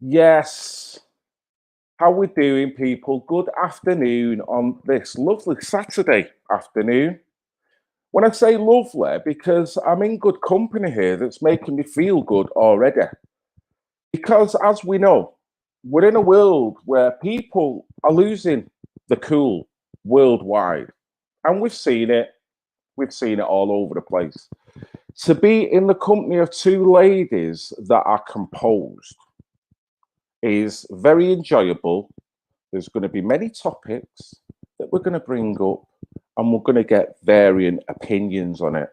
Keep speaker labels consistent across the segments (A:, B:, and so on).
A: Yes. How we doing, people? Good afternoon on this lovely Saturday afternoon. When I say lovely, because I'm in good company here that's making me feel good already. Because as we know, we're in a world where people are losing the cool worldwide. And we've seen it all over the place. To be in the company of two ladies that are composed is very enjoyable. There's going to be many topics that we're going to bring up, and we're going to get varying opinions on it.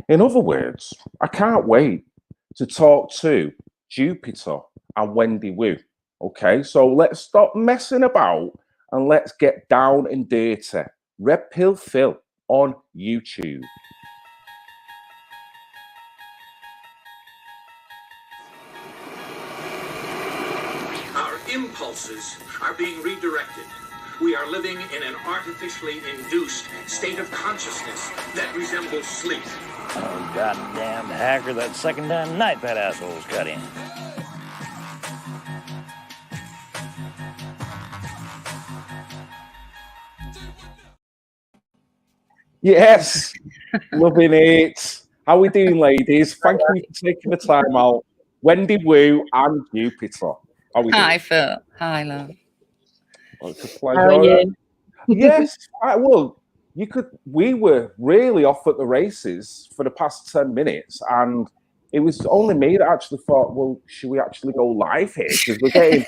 A: In other words, I can't wait to talk to Jupiter and Wendy Wu. Okay, so let's stop messing about and let's get down and dirty. Red Pill Phil on YouTube.
B: Our impulses are being redirected. We are living in an artificially induced state of consciousness that resembles sleep.
C: Oh, goddamn hacker, that second damn night that asshole's cut in.
A: Yes, loving it. How we doing, ladies? Thank you for taking the time out. Wendy Wu and Jupiter. How we doing?
D: Hi, Phil. Hi, love.
A: Well, it's a pleasure.
E: How are you?
A: Yes. Well, we were really off at the races for the past 10 minutes, and it was only me that actually thought, well, should we actually go live here? Because we're getting,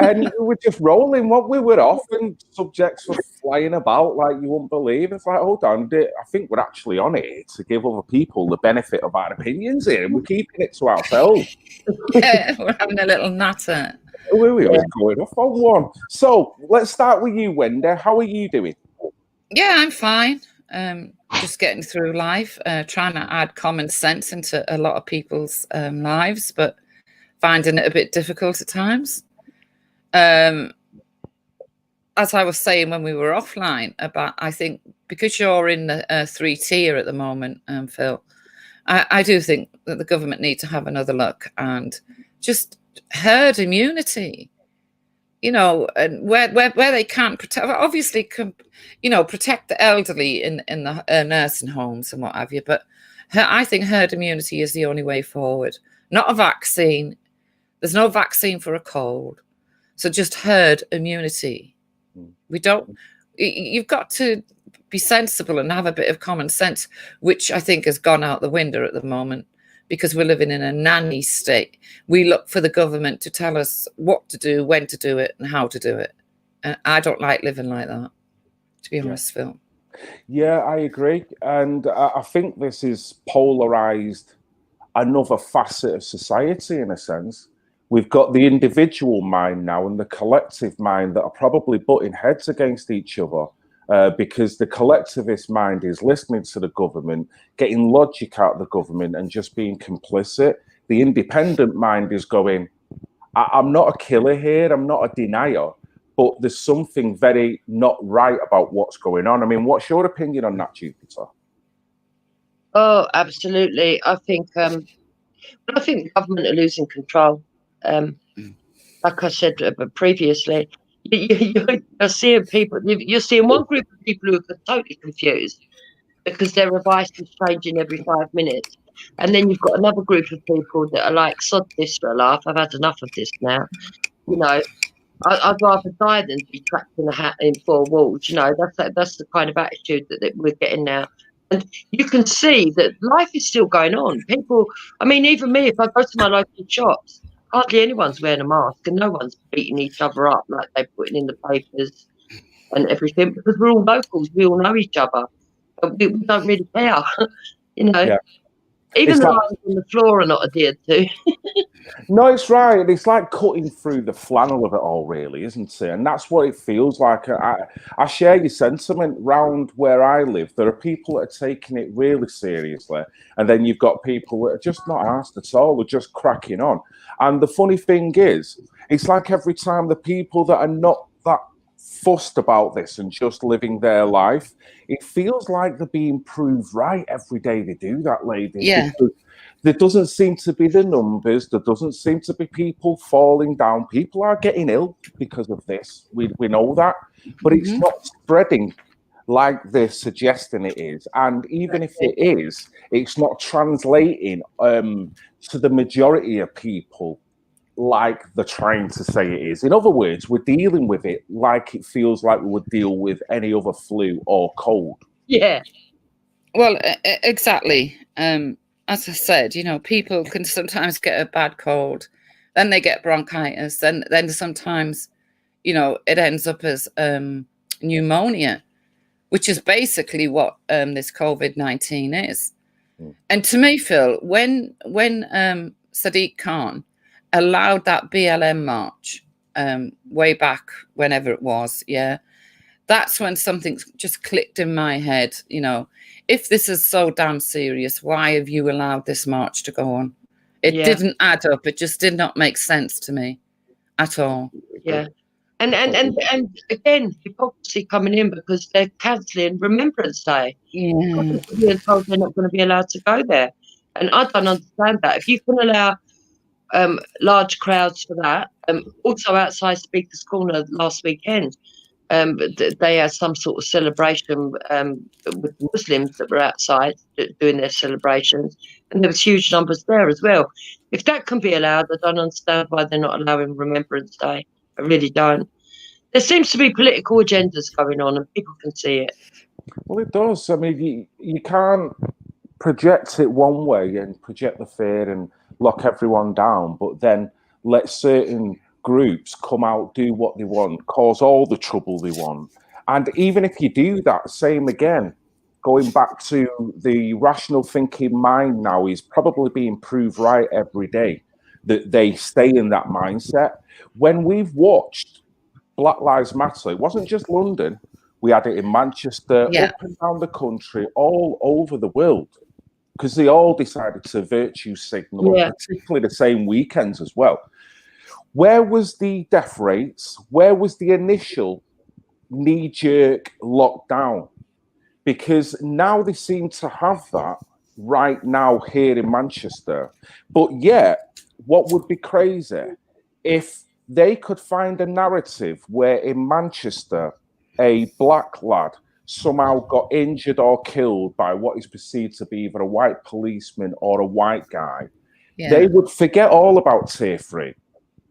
A: and we were just rolling. What we were off, and subjects were flying about like you wouldn't believe. It's like, hold on, I think we're actually on it to give other people the benefit of our opinions here, and we're keeping it to ourselves.
D: Yeah, we're having a little natter.
A: We are going off on one. So let's start with you, Wendy. How are you doing?
D: Yeah, I'm fine. Just getting through life, trying to add common sense into a lot of people's lives, but finding it a bit difficult at times. As I was saying when we were offline, about I think because you're in the 3 tier at the moment, Phil, I do think that the government need to have another look and just herd immunity. And where they can't protect, obviously, protect the elderly in the nursing homes and what have you. But I think herd immunity is the only way forward. Not a vaccine. There's no vaccine for a cold. So just herd immunity. You've got to be sensible and have a bit of common sense, which I think has gone out the window at the moment. Because we're living in a nanny state. We look for the government to tell us what to do, when to do it, and how to do it. And I don't like living like that, to be honest, Phil.
A: Yeah, I agree. And I think this is polarized another facet of society in a sense. We've got the individual mind now and the collective mind that are probably butting heads against each other. Because the collectivist mind is listening to the government, getting logic out of the government and just being complicit. The independent mind is going, I'm not a killer here, I'm not a denier, but there's something very not right about what's going on. I mean, what's your opinion on that, Jupiter?
E: Oh, absolutely. I think the government are losing control. Like I said previously, you're seeing people. You're seeing one group of people who are totally confused because their advice is changing every 5 minutes, and then you've got another group of people that are like, "Sod this for a laugh. I've had enough of this now." I'd rather die than be trapped in 4 walls. That's the kind of attitude that we're getting now. And you can see that life is still going on. People, I mean, even me, if I go to my local shops, hardly anyone's wearing a mask and no one's beating each other up like they're putting in the papers and everything because we're all locals. We all know each other. We don't really care,
A: Yeah.
E: Even the lines on the floor are not adhered to.
A: No, it's right. It's like cutting through the flannel of it all, really, isn't it? And that's what it feels like. I share your sentiment. Round where I live, there are people that are taking it really seriously, and then you've got people that are just not asked at all. They're just cracking on. And the funny thing is, it's like every time the people that are not that fussed about this and just living their life, it feels like they're being proved right every day they do that, ladies.
D: Yeah.
A: Because there doesn't seem to be the numbers. There doesn't seem to be people falling down. People are getting ill because of this. We know that. But it's not spreading like they're suggesting it is. And even if it is, it's not translating to the majority of people like they're trying to say it is. In other words, we're dealing with it like it feels like we would deal with any other flu or cold.
E: Yeah.
D: Well, exactly. As I said, you know, people can sometimes get a bad cold, then they get bronchitis, then sometimes, you know, it ends up as pneumonia, which is basically what this COVID-19 is. And to me, Phil, when Sadiq Khan allowed that BLM march way back, whenever it was, that's when something just clicked in my head. You know, if this is so damn serious, why have you allowed this march to go on? It didn't add up. It just did not make sense to me at all.
E: Yeah. And again, hypocrisy coming in because they're cancelling Remembrance Day.
D: Yeah.
E: Being told they're not going to be allowed to go there. And I don't understand that. If you can allow large crowds for that, also outside Speaker's Corner last weekend, they had some sort of celebration with Muslims that were outside doing their celebrations, and there was huge numbers there as well. If that can be allowed, I don't understand why they're not allowing Remembrance Day. I really don't. There seems to be political agendas going on, and people can see it.
A: Well, it does. I mean, you can't project it one way and project the fear and lock everyone down, but then let certain groups come out, do what they want, cause all the trouble they want. And even if you do that, same again, going back to the rational thinking mind now is probably being proved right every day that they stay in that mindset. When we've watched Black Lives Matter, it wasn't just London. We had it in Manchester, up and down the country, all over the world, because they all decided to virtue signal, particularly the same weekends as well. Where was the death rates? Where was the initial knee-jerk lockdown? Because now they seem to have that right now here in Manchester. But yet, what would be crazy if they could find a narrative where in Manchester, a black lad somehow got injured or killed by what is perceived to be either a white policeman or a white guy, they would forget all about Tier 3.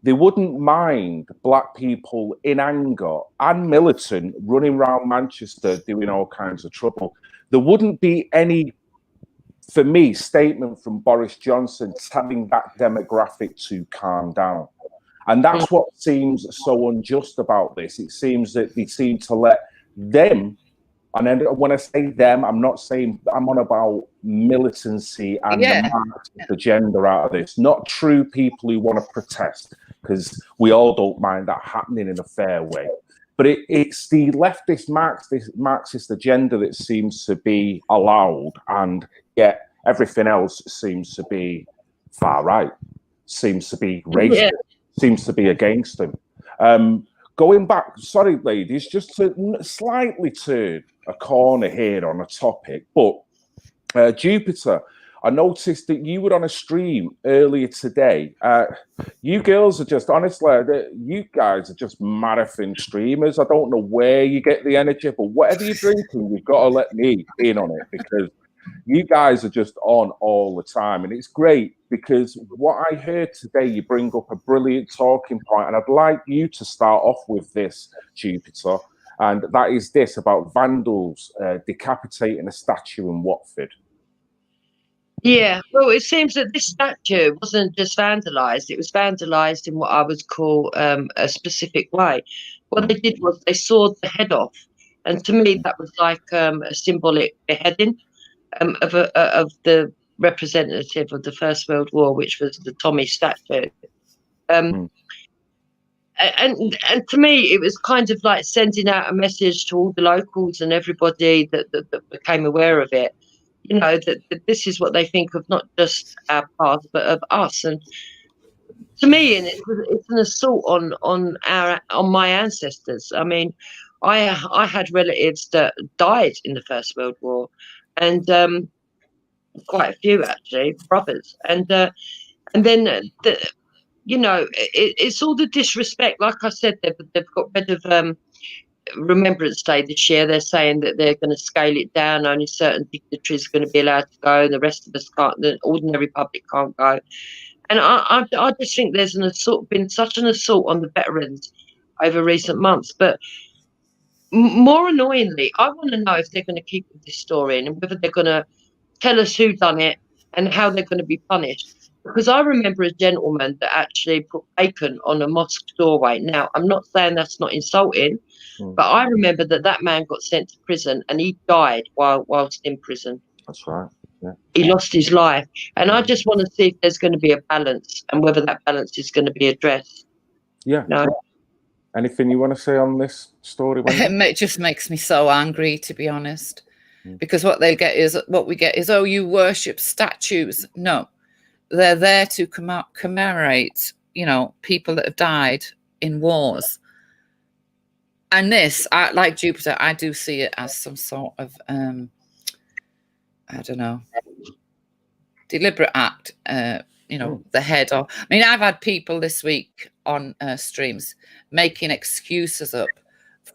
A: They wouldn't mind black people in anger and militant running around Manchester doing all kinds of trouble. There wouldn't be any, for me, statement from Boris Johnson telling that demographic to calm down. And that's what seems so unjust about this. It seems that they seem to let them, and then when I say them, I'm not saying, I'm on about militancy and the Marxist agenda out of this, not true people who want to protest, because we all don't mind that happening in a fair way. But it's the leftist Marxist agenda that seems to be allowed, and yet everything else seems to be far right, seems to be racist, seems to be against them. Going back, sorry, ladies, just to slightly turn a corner here on a topic, but Jupiter, I noticed that you were on a stream earlier today. You girls are just, honestly, you guys are just marathon streamers. I don't know where you get the energy, but whatever you're drinking, you've got to let me in on it, because you guys are just on all the time. And it's great, because what I heard today, you bring up a brilliant talking point, and I'd like you to start off with this, Jupiter, and that is this about vandals decapitating a statue in Watford.
E: Yeah, well, it seems that this statue wasn't just vandalised, it was vandalised in what I would call a specific way. What they did was they sawed the head off, and to me that was like a symbolic beheading of the representative of the First World War, which was the Tommy statue. And to me, it was kind of like sending out a message to all the locals and everybody that became aware of it. You know, that this is what they think of, not just our past, but of us. And to me, and it's an assault on my ancestors. I mean, I had relatives that died in the First World War, and quite a few actually, brothers, and then it's all the disrespect. Like I said, they've got rid of Remembrance Day this year. They're saying that they're going to scale it down. Only certain dignitaries are going to be allowed to go, and the rest of us can't. The ordinary public can't go. And I just think there's been such an assault on the veterans over recent months. But more annoyingly, I want to know if they're going to keep this story in, and whether they're going to tell us who done it and how they're going to be punished. Because I remember a gentleman that actually put bacon on a mosque doorway. Now, I'm not saying that's not insulting, but I remember that man got sent to prison and he died whilst in prison.
A: That's right. Yeah.
E: He lost his life. And I just want to see if there's going to be a balance and whether that balance is going to be addressed.
A: Yeah.
E: No.
A: Anything you want to say on this story, Wendy?
D: It just makes me so angry, to be honest, because what we get is, oh, you worship statues. No, they're there to commemorate, people that have died in wars. And this, like Jupiter, I do see it as some sort of, I don't know, deliberate act. The head of. I mean, I've had people this week on streams making excuses up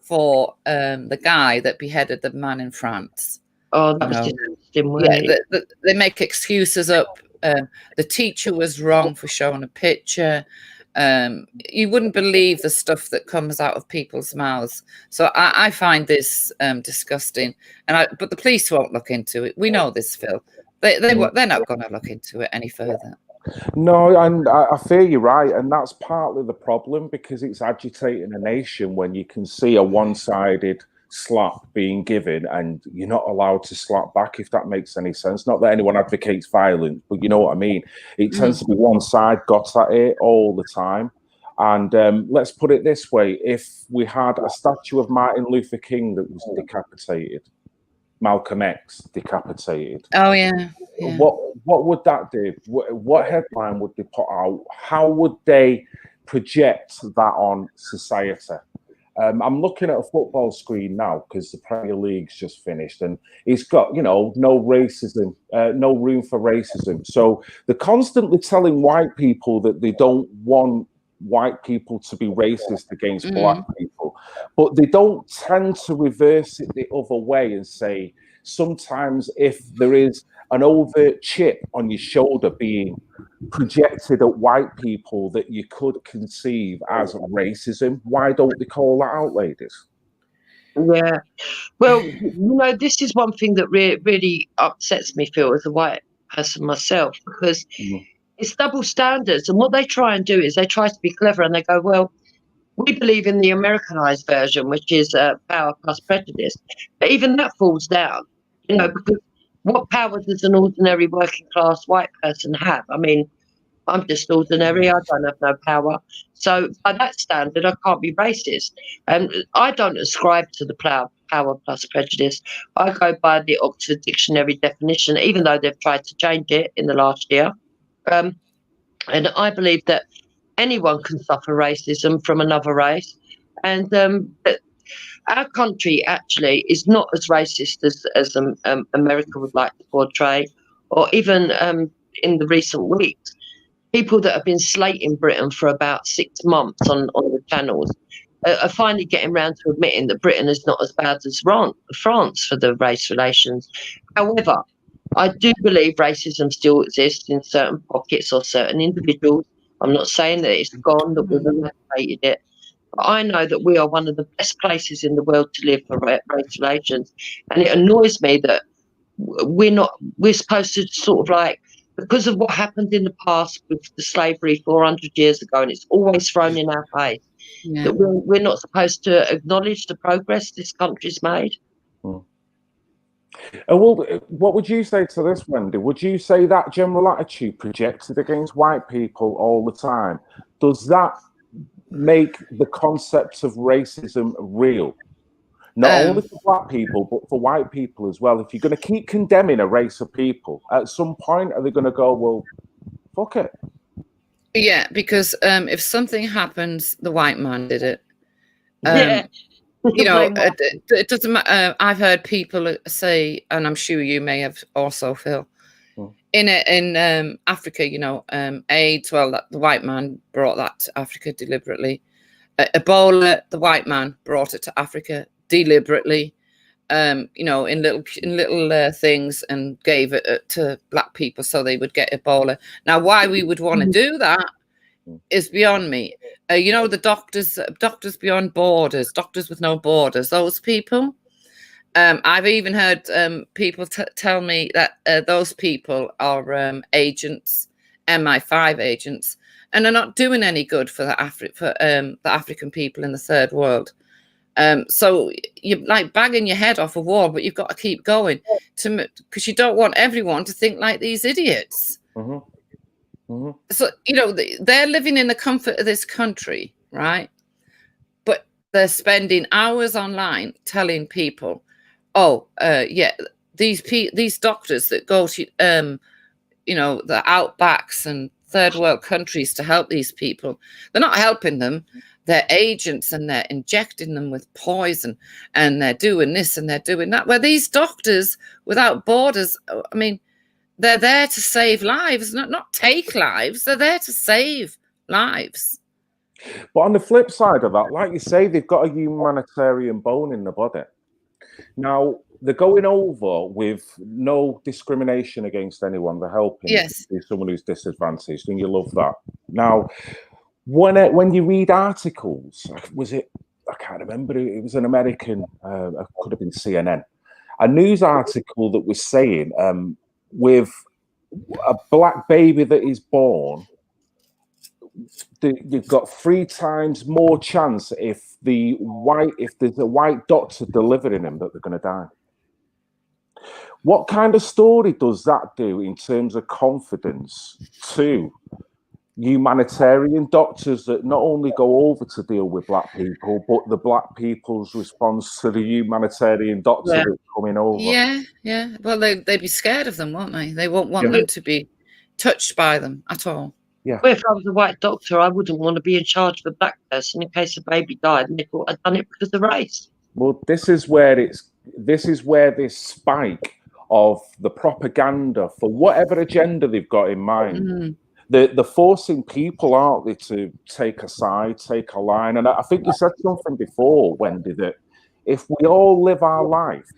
D: for the guy that beheaded the man in France.
E: Oh, that was disgusting.
D: Yeah, they make excuses up. The teacher was wrong for showing a picture. You wouldn't believe the stuff that comes out of people's mouths. So I find this disgusting. But the police won't look into it. We know this, Phil. They're not going to look into it any further.
A: No, and I fear you're right, and that's partly the problem, because it's agitating a nation when you can see a one-sided slap being given and you're not allowed to slap back, if that makes any sense. Not that anyone advocates violence, but you know what I mean. It tends to be one side got at it all the time. And let's put it this way: if we had a statue of Martin Luther King that was decapitated, Malcolm X decapitated.
D: Oh yeah.
A: What would that do? What headline would they put out? How would they project that on society? I'm looking at a football screen now because the Premier League's just finished, and it's got no racism, no room for racism. So they're constantly telling white people that they don't want white people to be racist against black people, but they don't tend to reverse it the other way and say sometimes if there is an overt chip on your shoulder being projected at white people that you could conceive as racism, why don't they call that out, ladies?
E: Yeah, well, this is one thing that really upsets me, Phil, as a white person myself, because it's double standards. And what they try and do is they try to be clever, and they go, well, we believe in the Americanized version, which is power plus prejudice. But even that falls down, because what power does an ordinary working class white person have? I mean, I'm just ordinary. I don't have no power. So by that standard, I can't be racist. And I don't ascribe to the power plus prejudice. I go by the Oxford Dictionary definition, even though they've tried to change it in the last year. And I believe that anyone can suffer racism from another race. And our country actually is not as racist as America would like to portray, or even in the recent weeks. People that have been slating Britain for about 6 months on the channels are finally getting around to admitting that Britain is not as bad as France for the race relations. However, I do believe racism still exists in certain pockets or certain individuals. I'm not saying that it's gone, that we've eradicated it. But I know that we are one of the best places in the world to live for race relations. And it annoys me that we're supposed to sort of like, because of what happened in the past with the slavery 400 years ago, and it's always thrown in our face, that we're not supposed to acknowledge the progress this country's made.
A: Well, what would you say to this, Wendy? Would you say that general attitude projected against white people all the time, does that make the concept of racism real? Not only for black people, but for white people as well. If you're going to keep condemning a race of people, at some point, are they going to go, well, fuck it?
D: Yeah, because if something happens, the white man did it.
E: Yeah.
D: You know,
E: Blame white
D: it doesn't matter. I've heard people say, and I'm sure you may have also, Phil, in Africa, you know, AIDS. Well, the white man brought that to Africa deliberately. Ebola, the white man brought it to Africa deliberately. You know, in little things, and gave it to black people so they would get Ebola. Now, why we would want to do that is beyond me. You know, the doctors beyond borders, doctors with no borders, those people. I've even heard people tell me that those people are agents, MI5 agents, and are not doing any good for the African people in the third world. So you're like banging your head off a wall, but you've got to keep going because you don't want everyone to think like these idiots. So, you know, they're living in the comfort of this country, right? But they're spending hours online telling people, oh, yeah, these doctors that go to, you know, the outbacks and third world countries to help these people, they're not helping them. They're agents, and they're injecting them with poison, and they're doing this and they're doing that. Where these doctors without borders, I mean, they're there to save lives, not take lives. They're there to save lives.
A: But on the flip side of that, like you say, they've got a humanitarian bone in the body. Now, they're going over with no discrimination against anyone. They're helping someone who's disadvantaged, and you love that. Now, when you read articles, I can't remember, it was an American, it could have been CNN, a news article that was saying with a black baby that is born, you've got 3 times more chance if there's a white doctor delivering him that they're going to die. What kind of story does that do in terms of confidence to humanitarian doctors that not only go over to deal with black people, but the black people's response to the humanitarian doctor that's coming over?
D: Yeah. Well, they'd be scared of them, won't they? They won't want them to be touched by them at all.
A: Yeah.
E: Well, if I was a white doctor, I wouldn't want to be in charge of a black person in case a baby died and they thought I'd done it because of race.
A: Well, this is where this spike of the propaganda for whatever agenda they've got in mind. They're forcing people, aren't they, to take a side, take a line. And I think you said something before, Wendy, that if we all live our life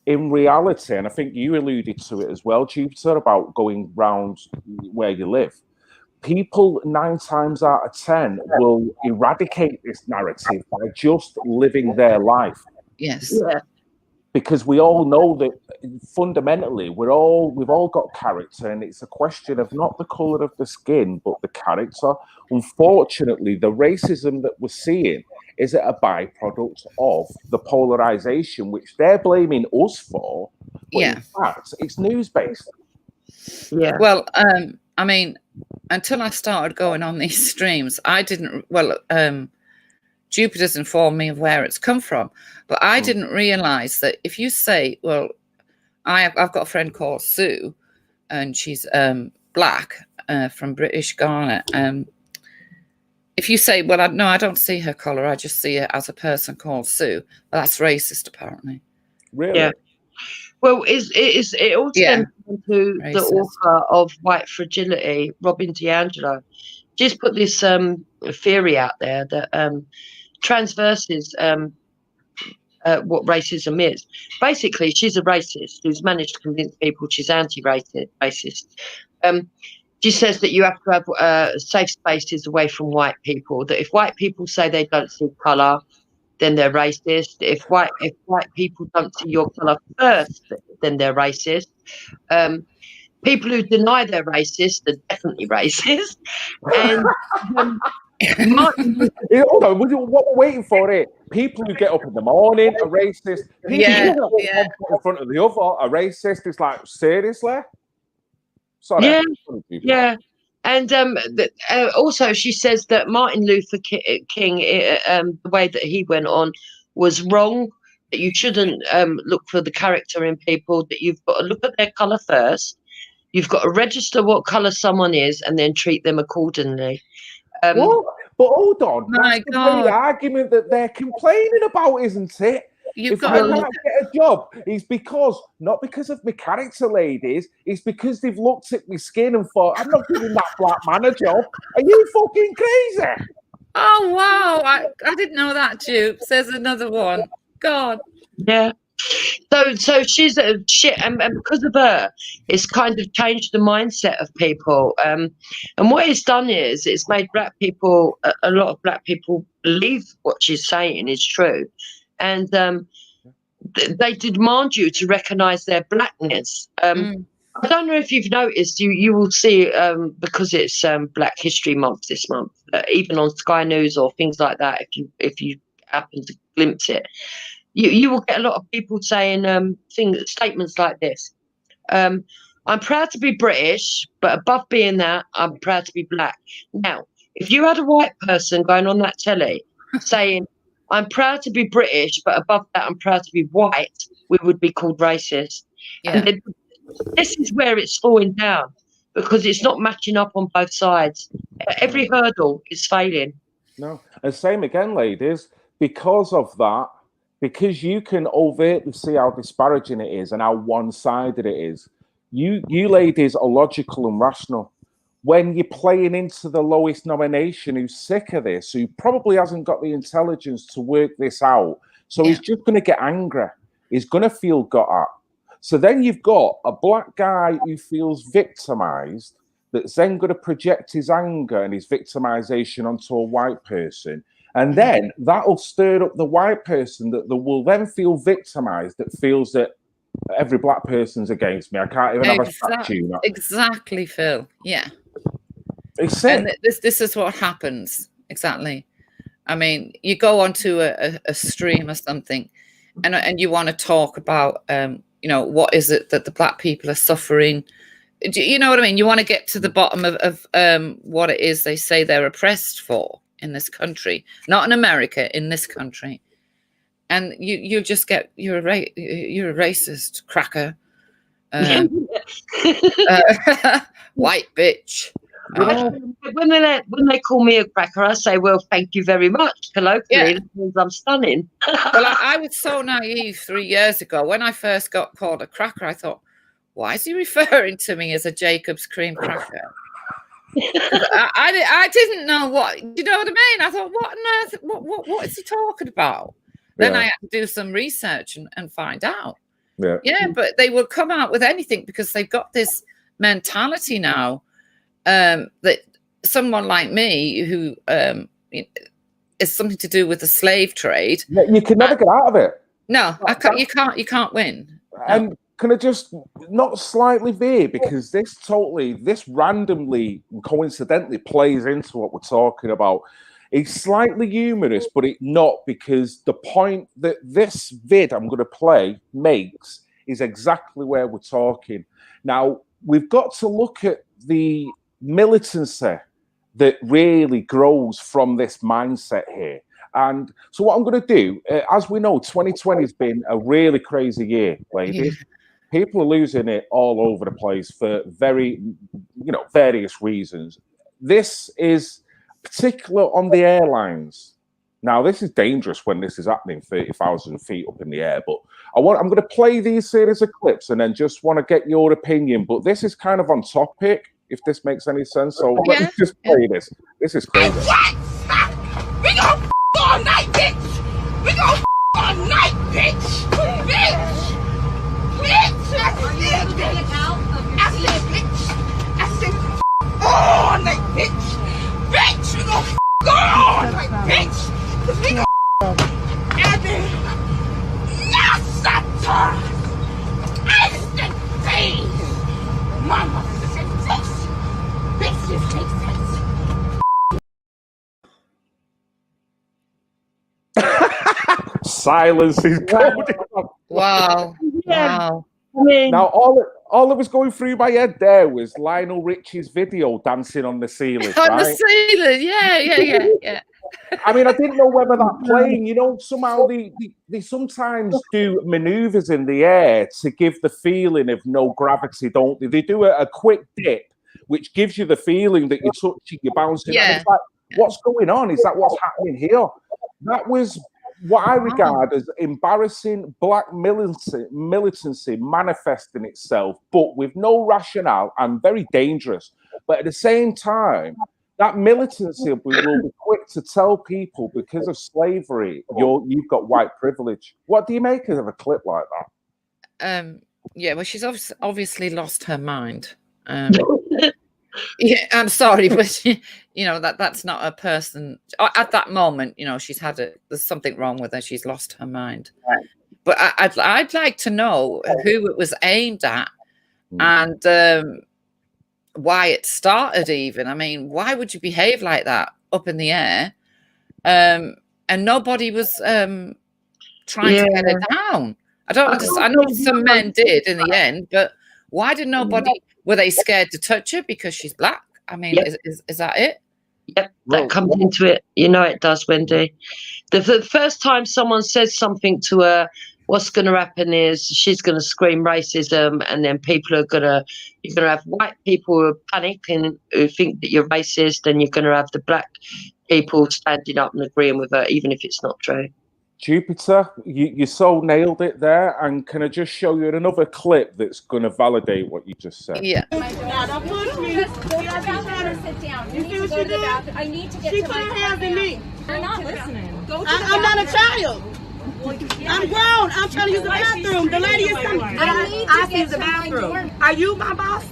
A: in reality, and I think you alluded to it as well, Jupiter, about going round where you live, people 9 times out of 10 will eradicate this narrative by just living their life.
D: Yes.
E: Yeah.
A: Because we all know that fundamentally we've all got character, and it's a question of not the color of the skin but the character. Unfortunately, the racism that we're seeing is a byproduct of the polarization, which they're blaming us for, but in fact it's news based.
E: Yeah.
D: Well, I mean, until I started going on these streams, I didn't. Well, Jupiter's informed me of where it's come from, but I didn't realize that if you say, well, I've got a friend called Sue, and she's black from British Ghana. If you say, well, I don't see her color, I just see her as a person called Sue, well, that's racist, apparently.
A: Really?
E: Yeah. Well, it all stems to the author of White Fragility, Robin DiAngelo. She's put this theory out there that transverses what racism is. Basically, she's a racist who's managed to convince people she's anti-racist. She says that you have to have safe spaces away from white people, that if white people say they don't see colour, then they're racist. If white people don't see your colour first, then they're racist. People who deny they're racist are definitely racist. And
A: hold on, what we're waiting for it. People who get up in the morning are racist. People who put in front of the other are racist. It's like, seriously? Sorry.
E: Yeah. And also, she says that Martin Luther King, the way that he went on was wrong, that you shouldn't look for the character in people, that you've got to look at their colour first. You've got to register what colour someone is and then treat them accordingly.
A: What? But hold on,
D: My
A: that's the very
D: God.
A: argument that they're complaining about, isn't it?
D: You've
A: If
D: got
A: I
D: to look
A: can't get a job, it's because, not because of my character, ladies, it's because they've looked at my skin and thought, I'm not giving that black man a job. Are you fucking crazy?
D: Oh, wow. I didn't know that, Jupes. There's another one. God.
E: Yeah. So she's a shit, and because of her, it's kind of changed the mindset of people. And what it's done is it's made black people, a lot of black people, believe what she's saying is true, and they demand you to recognise their blackness. I don't know if you've noticed. You will see because it's Black History Month this month, even on Sky News or things like that. If you happen to glimpse it. You will get a lot of people saying statements like this. I'm proud to be British, but above being that, I'm proud to be black. Now, if you had a white person going on that telly saying, I'm proud to be British, but above that, I'm proud to be white, we would be called racist.
D: Yeah.
E: And this is where it's falling down because it's not matching up on both sides. Every hurdle is failing.
A: No. And same again, ladies, because of that, because you can overtly see how disparaging it is and how one-sided it is, you ladies are logical and rational. When you're playing into the lowest nomination who's sick of this, who probably hasn't got the intelligence to work this out, so he's just going to get angry. He's going to feel got at. So then you've got a black guy who feels victimized, that's then going to project his anger and his victimization onto a white person. And then that'll stir up the white person that will then feel victimized, that feels that every black person's against me. I can't even have a statue.
D: Exactly, Phil. Yeah.
A: And
D: this is what happens. Exactly. I mean, you go onto a stream or something and you want to talk about, what is it that the black people are suffering? You know what I mean? You want to get to the bottom of what it is they say they're oppressed for in this country, not in America, in this country. And you just get, you're a racist cracker. White bitch.
E: When they call me a cracker, I say, well, thank you very much. Colloquially, that means I'm stunning.
D: Well, I was so naive 3 years ago. When I first got called a cracker, I thought, why is he referring to me as a Jacob's cream cracker? I didn't know what, you know what I mean? I thought, what on earth, what is he talking about? Then I had to do some research and find out. Yeah, but they will come out with anything because they've got this mentality now that someone like me who is something to do with the slave trade.
A: You can never get out of it.
D: No, you can't win. No.
A: And can I just not slightly veer, because this randomly and coincidentally plays into what we're talking about. It's slightly humorous, but it's not, because the point that this vid I'm going to play makes is exactly where we're talking. Now, we've got to look at the militancy that really grows from this mindset here. And so what I'm going to do, as we know, 2020 has been a really crazy year, ladies. People are losing it all over the place for various reasons. This is particular on the airlines. Now, this is dangerous when this is happening 30,000 feet up in the air, but I'm going to play these series of clips and then just want to get your opinion. But this is kind of on topic, if this makes any sense. So let me just play this. This is crazy.
F: We gon' all night, bitch! We gon' all night, bitch! Bitch! I said, all night, bitch! Bitch! We gon' all night, bitch! Cause we gon' every Nassata! Instant face! Mama, face! Bitches, face!
A: Silence is golden.
D: Wow. Wow.
A: Now, all that was going through my head there was Lionel Richie's video dancing on the ceiling.
D: On the ceiling, yeah.
A: I mean, I didn't know whether that plane, you know, somehow they sometimes do maneuvers in the air to give the feeling of no gravity, don't they? They do a quick dip, which gives you the feeling that you're touching, you're bouncing. And it's like, what's going on? Is that what's happening here? That was what I regard as embarrassing black militancy manifesting itself, but with no rationale and very dangerous. But at the same time, that militancy will be quick to tell people because of slavery, you've got white privilege. What do you make of a clip like that?
D: Yeah, well, she's obviously lost her mind. Yeah, I'm sorry, but you know that's not a person at that moment. You know, there's something wrong with her. She's lost her mind. Right. But I'd like to know who it was aimed at, and why it started. Even, I mean, why would you behave like that up in the air? And nobody was trying to get it down. I don't understand. I know some men did in the end, but why did nobody? Were they scared to touch her because she's black? I mean, is that it?
E: Yep, that comes into it. You know it does, Wendy. The first time someone says something to her, what's going to happen is she's going to scream racism, and then you're going to have white people who are panicking, who think that you're racist, and you're going to have the black people standing up and agreeing with her, even if it's not true.
A: Jupiter, you so nailed it there. And can I just show you another clip that's going to validate what you just said?
D: Yeah.
F: Now, don't push me.
G: Sit down.
F: You see what she did?
G: I need to get
F: She
G: to
F: put
G: my
F: her hands in me.
G: You're not listening. Go to
F: I'm not a child. I'm grown. I'm trying to use the bathroom. The lady is coming.
G: I see the bathroom.
F: Are you my boss?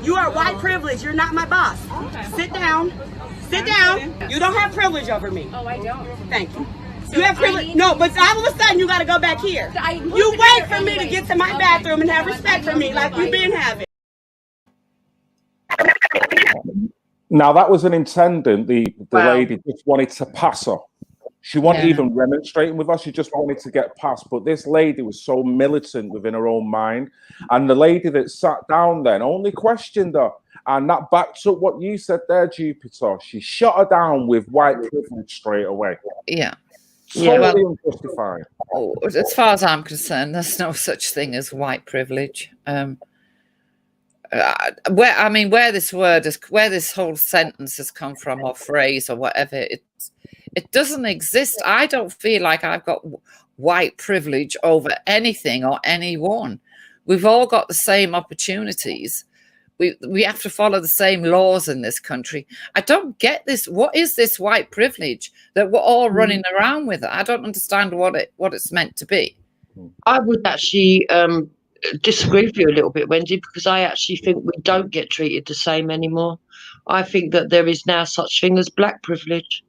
F: You are white privilege. You're not my boss. Sit down. Sit down. You don't have privilege over me.
G: Oh, I don't.
F: Thank you. You have privilege. No, but all of a sudden you got to go back here. You wait for me to get to my bathroom and have respect for me like you've been having.
A: Now, that was an intendant. The lady just wanted to pass her. She wasn't even remonstrating with us. She just wanted to get past. But this lady was so militant within her own mind. And the lady that sat down then only questioned her. And that backs up what you said there, Jupiter. She shut her down with white privilege straight away.
D: Yeah.
A: Totally unjustified.
D: As far as I'm concerned, there's no such thing as white privilege. Where this whole sentence has come from, or phrase, or whatever, it doesn't exist. I don't feel like I've got white privilege over anything or anyone. We've all got the same opportunities. We have to follow the same laws in this country. I don't get this. What is this white privilege that we're all running around with? I don't understand what it's meant to be.
E: I would actually disagree with you a little bit, Wendy, because I actually think we don't get treated the same anymore. I think that there is now such thing as black privilege.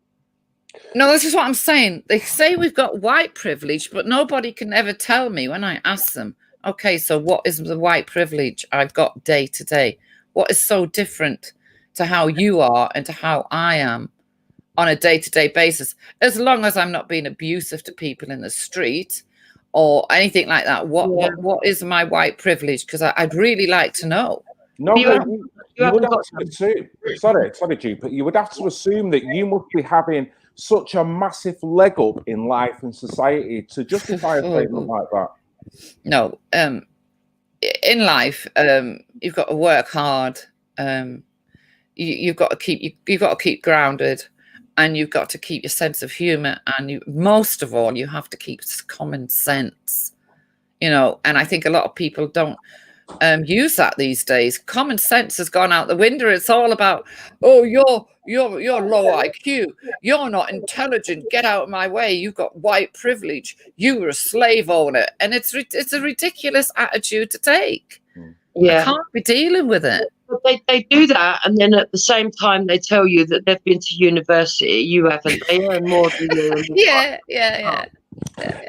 D: No, this is what I'm saying. They say we've got white privilege, but nobody can ever tell me when I ask them, okay, so what is the white privilege I've got day to day? What is so different to how you are and to how I am on a day-to-day basis? As long as I'm not being abusive to people in the street or anything like that, what is my white privilege? Because I'd really like to know.
A: No, you would have to assume. Sorry, Jupe, but you would have to assume that you must be having such a massive leg up in life and society to justify a statement like that.
D: No, in life, you've got to work hard. You've got to keep grounded, and you've got to keep your sense of humor, and most of all, you have to keep common sense. You know, and I think a lot of people don't use that these days. Common sense has gone out the window. It's all about, oh, you're low IQ, you're not intelligent, get out of my way, you've got white privilege, you were a slave owner. And it's a ridiculous attitude to take. I can't be dealing with it.
E: They do that, and then at the same time they tell you that they've been to university. You haven't. They earn more than you.
D: Yeah.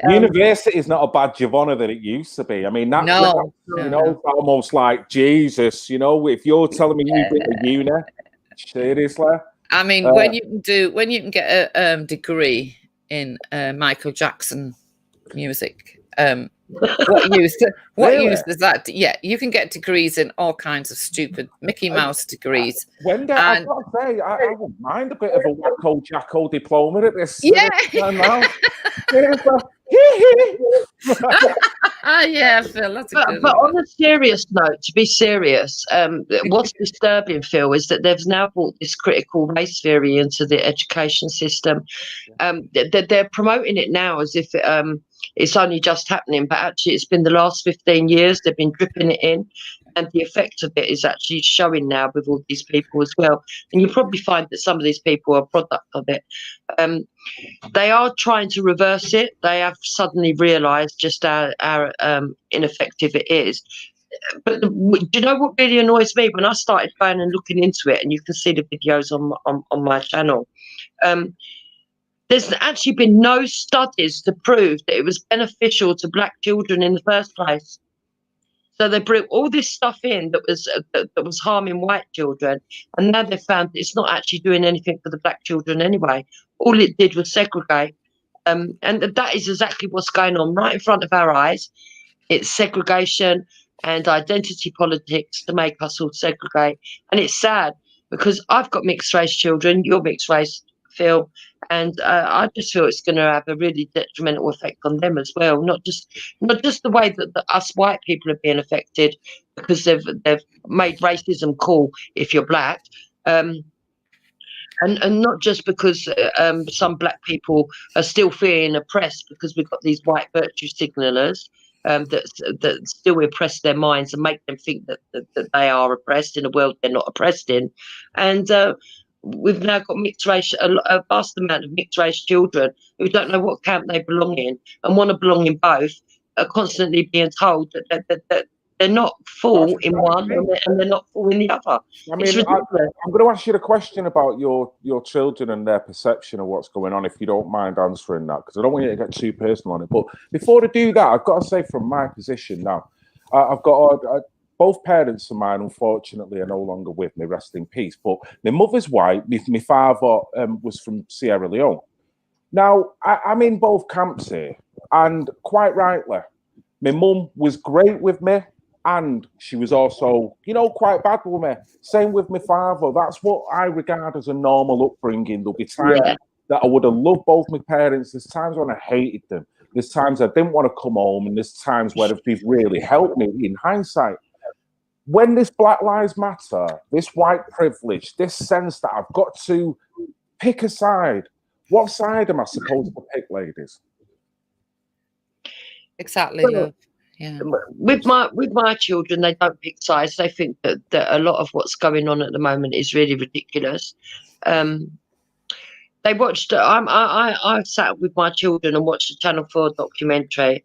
A: University is not a badge of honor that it used to be. I mean, it's almost like Jesus. You know, if you're telling me you've been to uni, seriously.
D: I mean, when you can get a degree in Michael Jackson music, What
A: Really?
D: use does that? Yeah, you can get degrees in all kinds of stupid Mickey Mouse degrees.
A: Wendy, I've got to say, I wouldn't mind a bit of a wacko jacko diploma at this time now.
D: Yeah, Phil, that's a good
E: But
D: one.
E: on a serious note, to be serious, what's disturbing, Phil, is that they've now brought this critical race theory into the education system. They're promoting it now as if it's only just happening, but actually it's been the last 15 years they've been dripping it in, and the effect of it is actually showing now with all these people as well. And you probably find that some of these people are a product of it. They are trying to reverse it. They have suddenly realised just how ineffective it is. But do you know what really annoys me? When I started going and looking into it, and you can see the videos on my channel, there's actually been no studies to prove that it was beneficial to black children in the first place. So they brought all this stuff in that was harming white children, and now they found it's not actually doing anything for the black children anyway. All it did was segregate, and that is exactly what's going on right in front of our eyes. It's segregation and identity politics to make us all segregate, and it's sad because I've got mixed race children. You're mixed race, Phil, and I just feel it's going to have a really detrimental effect on them as well. Not just the way that us white people are being affected because they've made racism cool if you're black, and not just because some black people are still feeling oppressed because we've got these white virtue signalers that still oppress their minds and make them think that they are oppressed in a world they're not oppressed in, and we've now got mixed race, a vast amount of mixed race children who don't know what camp they belong in and want to belong in both, are constantly being told that they're not full in one and they're not full in the other.
A: I mean, I'm going to ask you a question about your children and their perception of what's going on, if you don't mind answering that, because I don't want you to get too personal on it. But before I do that, I've got to say from my position now, I've got both parents of mine, unfortunately, are no longer with me, rest in peace. But my mother's white, my father was from Sierra Leone. Now, I'm in both camps here, and quite rightly, my mum was great with me, and she was also, quite bad with me. Same with my father. That's what I regard as a normal upbringing. There'll be times that I would have loved both my parents. There's times when I hated them. There's times I didn't want to come home, and there's times where they've really helped me in hindsight. When this Black Lives Matter, this white privilege, this sense that I've got to pick a side, what side am I supposed to pick, ladies?
D: Exactly, love. Yeah.
E: With my children, they don't pick sides. They think that a lot of what's going on at the moment is really ridiculous. They watched. I sat with my children and watched a Channel 4 documentary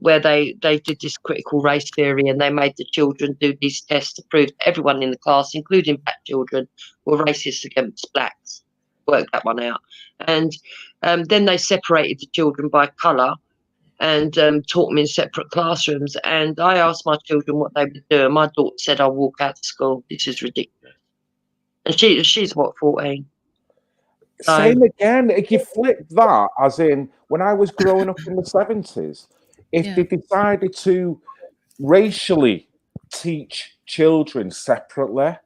E: where they did this critical race theory, and they made the children do these tests to prove that everyone in the class, including black children, were racist against blacks. Worked that one out. And then they separated the children by colour and taught them in separate classrooms. And I asked my children what they would do, and my daughter said, "I'll walk out of school. This is ridiculous." And she's what, 14?
A: Same again. If you flip that, as in when I was growing up in the 70s, if they decided to racially teach children separately,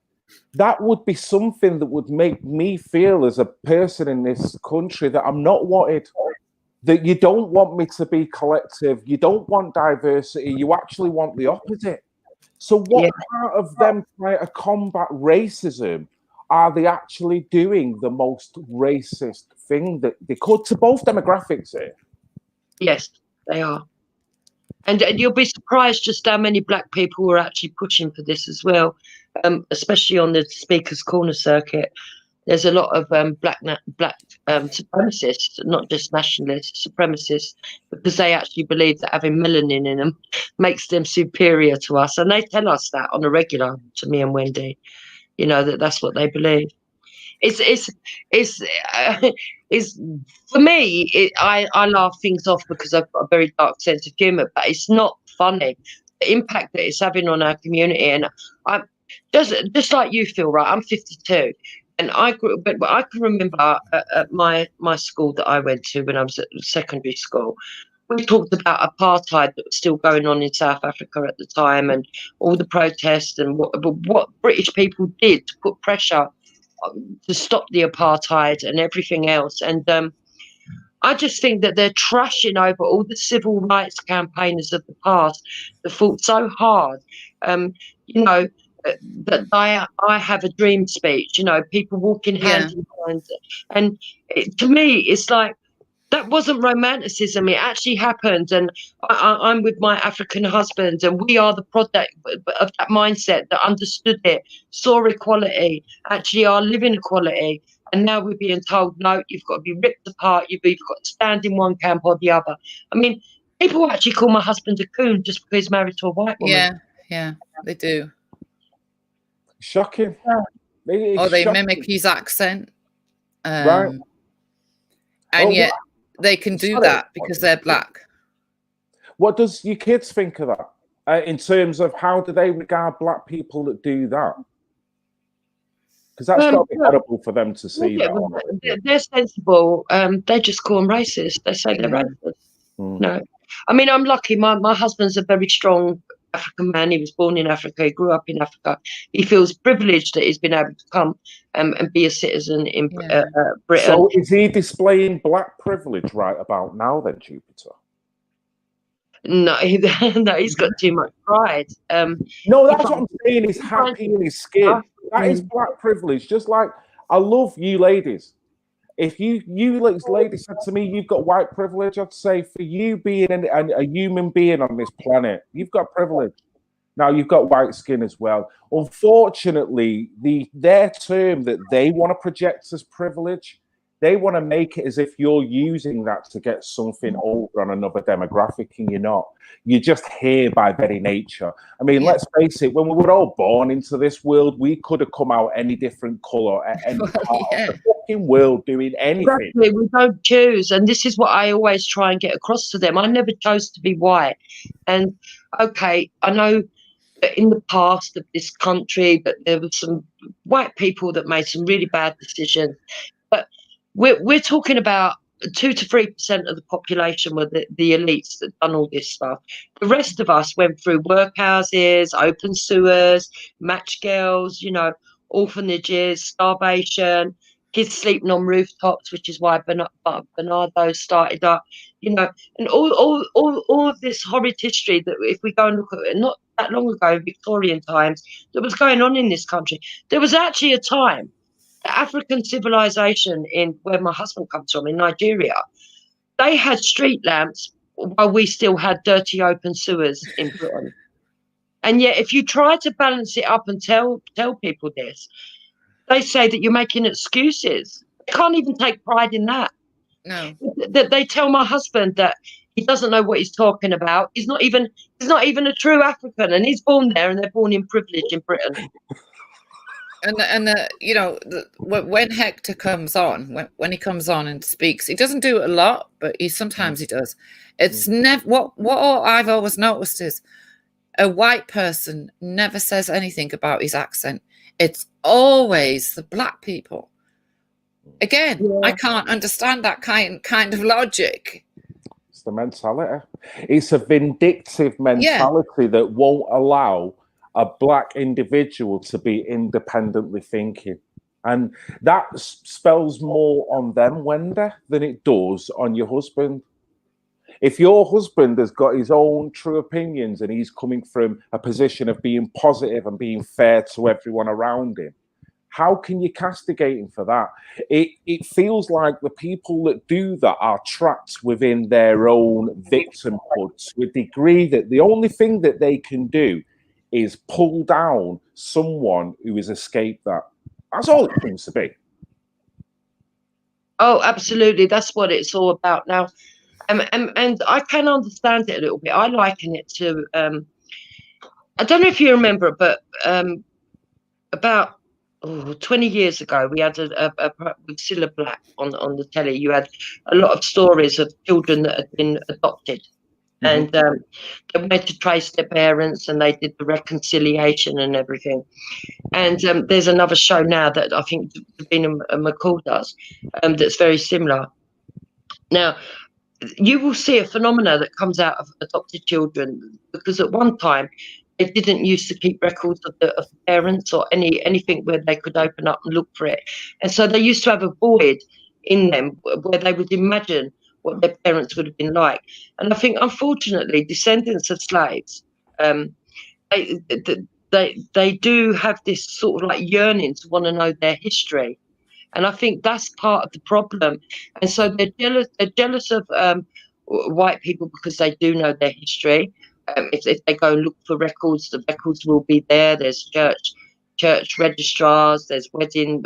A: that would be something that would make me feel as a person in this country that I'm not wanted. That you don't want me to be collective. You don't want diversity. You actually want the opposite. So what part of them trying to combat racism are they actually doing the most racist thing that they could to both demographics here?
E: Yes, they are. And you'll be surprised just how many black people are actually pushing for this as well, especially on the Speaker's Corner circuit. There's a lot of black supremacists, not just nationalists, supremacists, because they actually believe that having melanin in them makes them superior to us. And they tell us that on a regular, to me and Wendy, that's what they believe. It's for me, I laugh things off because I've got a very dark sense of humour, but it's not funny. The impact that it's having on our community, and I just like you feel, right? I'm 52. And I can remember at my school that I went to when I was at secondary school, we talked about apartheid that was still going on in South Africa at the time, and all the protests and what British people did to put pressure to stop the apartheid and everything else. And I just think that they're trashing over all the civil rights campaigners of the past that fought so hard. You know, that I have a dream speech, you know, people walking hand in hand. And to me, it's like, that wasn't romanticism. It actually happened. And I'm with my African husband, and we are the product of that mindset that understood it, saw equality, actually are living equality. And now we're being told, no, you've got to be ripped apart. You've either got to stand in one camp or the other. I mean, people actually call my husband a coon just because he's married to a white woman.
D: Yeah, they do.
A: Shocking.
D: Or they mimic his accent.
A: Right.
D: And yet they can do that because they're black.
A: What does your kids think of that? In terms of how do they regard black people that do that? Because that's got to be horrible for them to see that.
E: They're sensible. They just call them racist. They say they're racist. No. I mean, I'm lucky. My husband's a very strong African man. He was born in Africa. He grew up in Africa. He feels privileged that he's been able to come and be a citizen in Britain.
A: So is he displaying black privilege right about now then, Jupiter?
E: No, he's got too much pride.
A: No, that's what I'm saying. He's happy in his skin. That is black privilege. Just like, I love you ladies. If you ladies said to me, you've got white privilege, I'd say for you being a human being on this planet, you've got privilege. Now you've got white skin as well. Unfortunately, their term that they want to project as privilege, they want to make it as if you're using that to get something over on another demographic, and you're not. You're just here by very nature. I mean, let's face it, when we were all born into this world, we could have come out any different colour at any part of the fucking world doing anything.
E: Exactly, we don't choose. And this is what I always try and get across to them. I never chose to be white. And, okay, I know that in the past of this country that there were some white people that made some really bad decisions. But we're talking about 2 to 3% of the population were the elites that done all this stuff. The rest of us went through workhouses, open sewers, match girls, you know, orphanages, starvation, kids sleeping on rooftops, which is why Bernardo started up, you know, and all of this horrid history that if we go and look at it, not that long ago in Victorian times, that was going on in this country. There was actually a time, the African civilization in where my husband comes from, in Nigeria, they had street lamps while we still had dirty open sewers in Britain. And yet, if you try to balance it up and tell people this, they say that you're making excuses. They can't even take pride in that.
D: No.
E: That they tell my husband that he doesn't know what he's talking about. He's not even a true African, and he's born there, and they're born in privilege in Britain.
D: And you know, when Hector comes on, when he comes on and speaks, he doesn't do it a lot, but sometimes he does. It's never what I've always noticed is a white person never says anything about his accent. It's always the black people. Again, I can't understand that kind of logic.
A: It's the mentality. It's a vindictive mentality that won't allow a black individual to be independently thinking. And that spells more on them, Wendy, than it does on your husband. If your husband has got his own true opinions and he's coming from a position of being positive and being fair to everyone around him, how can you castigate him for that? It feels like the people that do that are trapped within their own victimhood to a degree that the only thing that they can do is pull down someone who has escaped that. That's all it seems to be.
E: Oh, absolutely. That's what it's all about now. And I can understand it a little bit. I liken it to, I don't know if you remember, but about 20 years ago, we had with Cilla Black on the telly. You had a lot of stories of children that had been adopted. And they went to trace their parents, and they did the reconciliation and everything. And there's another show now that I think Davina McCall does that's very similar. Now, you will see a phenomena that comes out of adopted children, because at one time they didn't used to keep records of the parents or anything where they could open up and look for it, and so they used to have a void in them where they would imagine what their parents would have been like. And I think, unfortunately, descendants of slaves, they, they do have this sort of like yearning to want to know their history. And I think that's part of the problem. And so they're jealous. They're jealous of white people because they do know their history. If they go and look for records, the records will be there. There's church registrars. There's wedding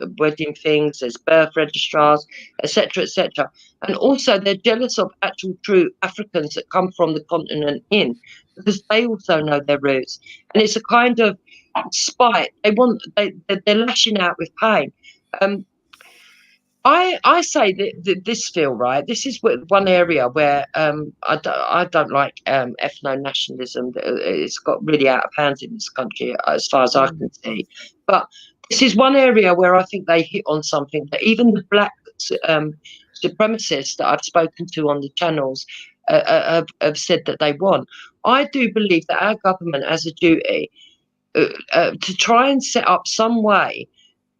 E: things. There's birth registrars, etc., etc. And also they're jealous of actual true Africans that come from the continent in, because they also know their roots. And it's a kind of spite. They're lashing out with pain. I say that this feel right. This is one area where I don't like ethno-nationalism. It's got really out of hand in this country, as far as I can see. But this is one area where I think they hit on something that even the black supremacists that I've spoken to on the channels have said that they want. I do believe that our government has a duty to try and set up some way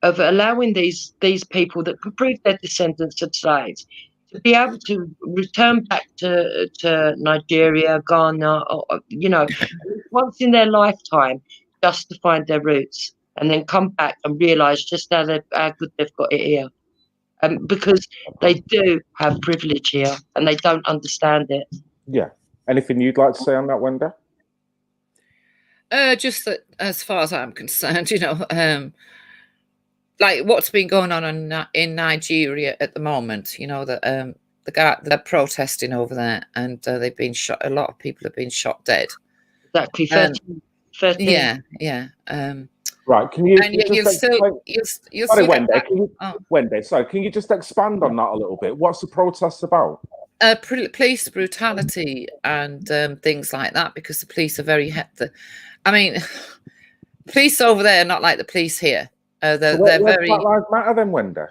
E: of allowing these people that can prove they're descendants of slaves to be able to return back to Nigeria, Ghana, or, once in their lifetime, just to find their roots, and then come back and realise just how good they've got it here. Because they do have privilege here and they don't understand it.
A: Yeah. Anything you'd like to say on that, Wendy?
D: Just that, as far as I'm concerned, like what's been going on in Nigeria at the moment, that they're protesting over there, and they've been shot. A lot of people have been shot dead.
E: Exactly. 13.
D: Yeah.
A: Right. Can you?
D: And you'll
A: sorry, Wendy. Wendy, sorry. Can you just expand on that a little bit? What's the protest about?
D: Police brutality and things like that, because the police are very. I mean, police over there are not like the police here. They're very.
A: Black Lives Matter then, Wendy?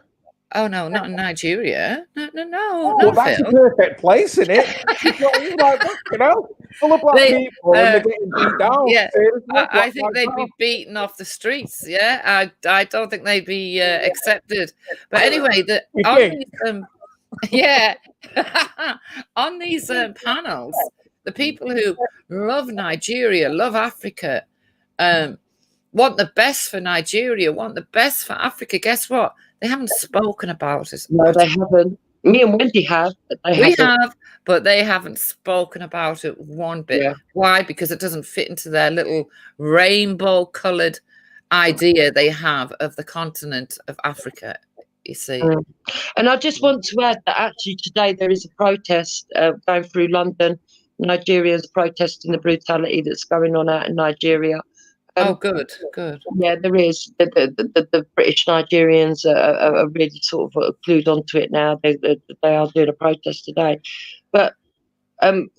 D: Oh no, not in Nigeria. No.
A: Well, that's a perfect place, isn't it? Full of black people and they're getting beat down.
D: Yeah, I think they'd be beaten off the streets. Yeah, I don't think they'd be accepted. But anyway, on these panels, the people who love Nigeria, love Africa, want the best for Nigeria, want the best for Africa. Guess what? They haven't spoken about it.
E: No, they haven't. Me and Wendy have.
D: But they haven't spoken about it one bit. Yeah. Why? Because it doesn't fit into their little rainbow-coloured idea they have of the continent of Africa, you see.
E: And I just want to add that actually today there is a protest going through London. Nigerians protesting the brutality that's going on out in Nigeria.
D: Good.
E: Yeah, there is. The British Nigerians are really sort of glued onto it now. They are doing a protest today. But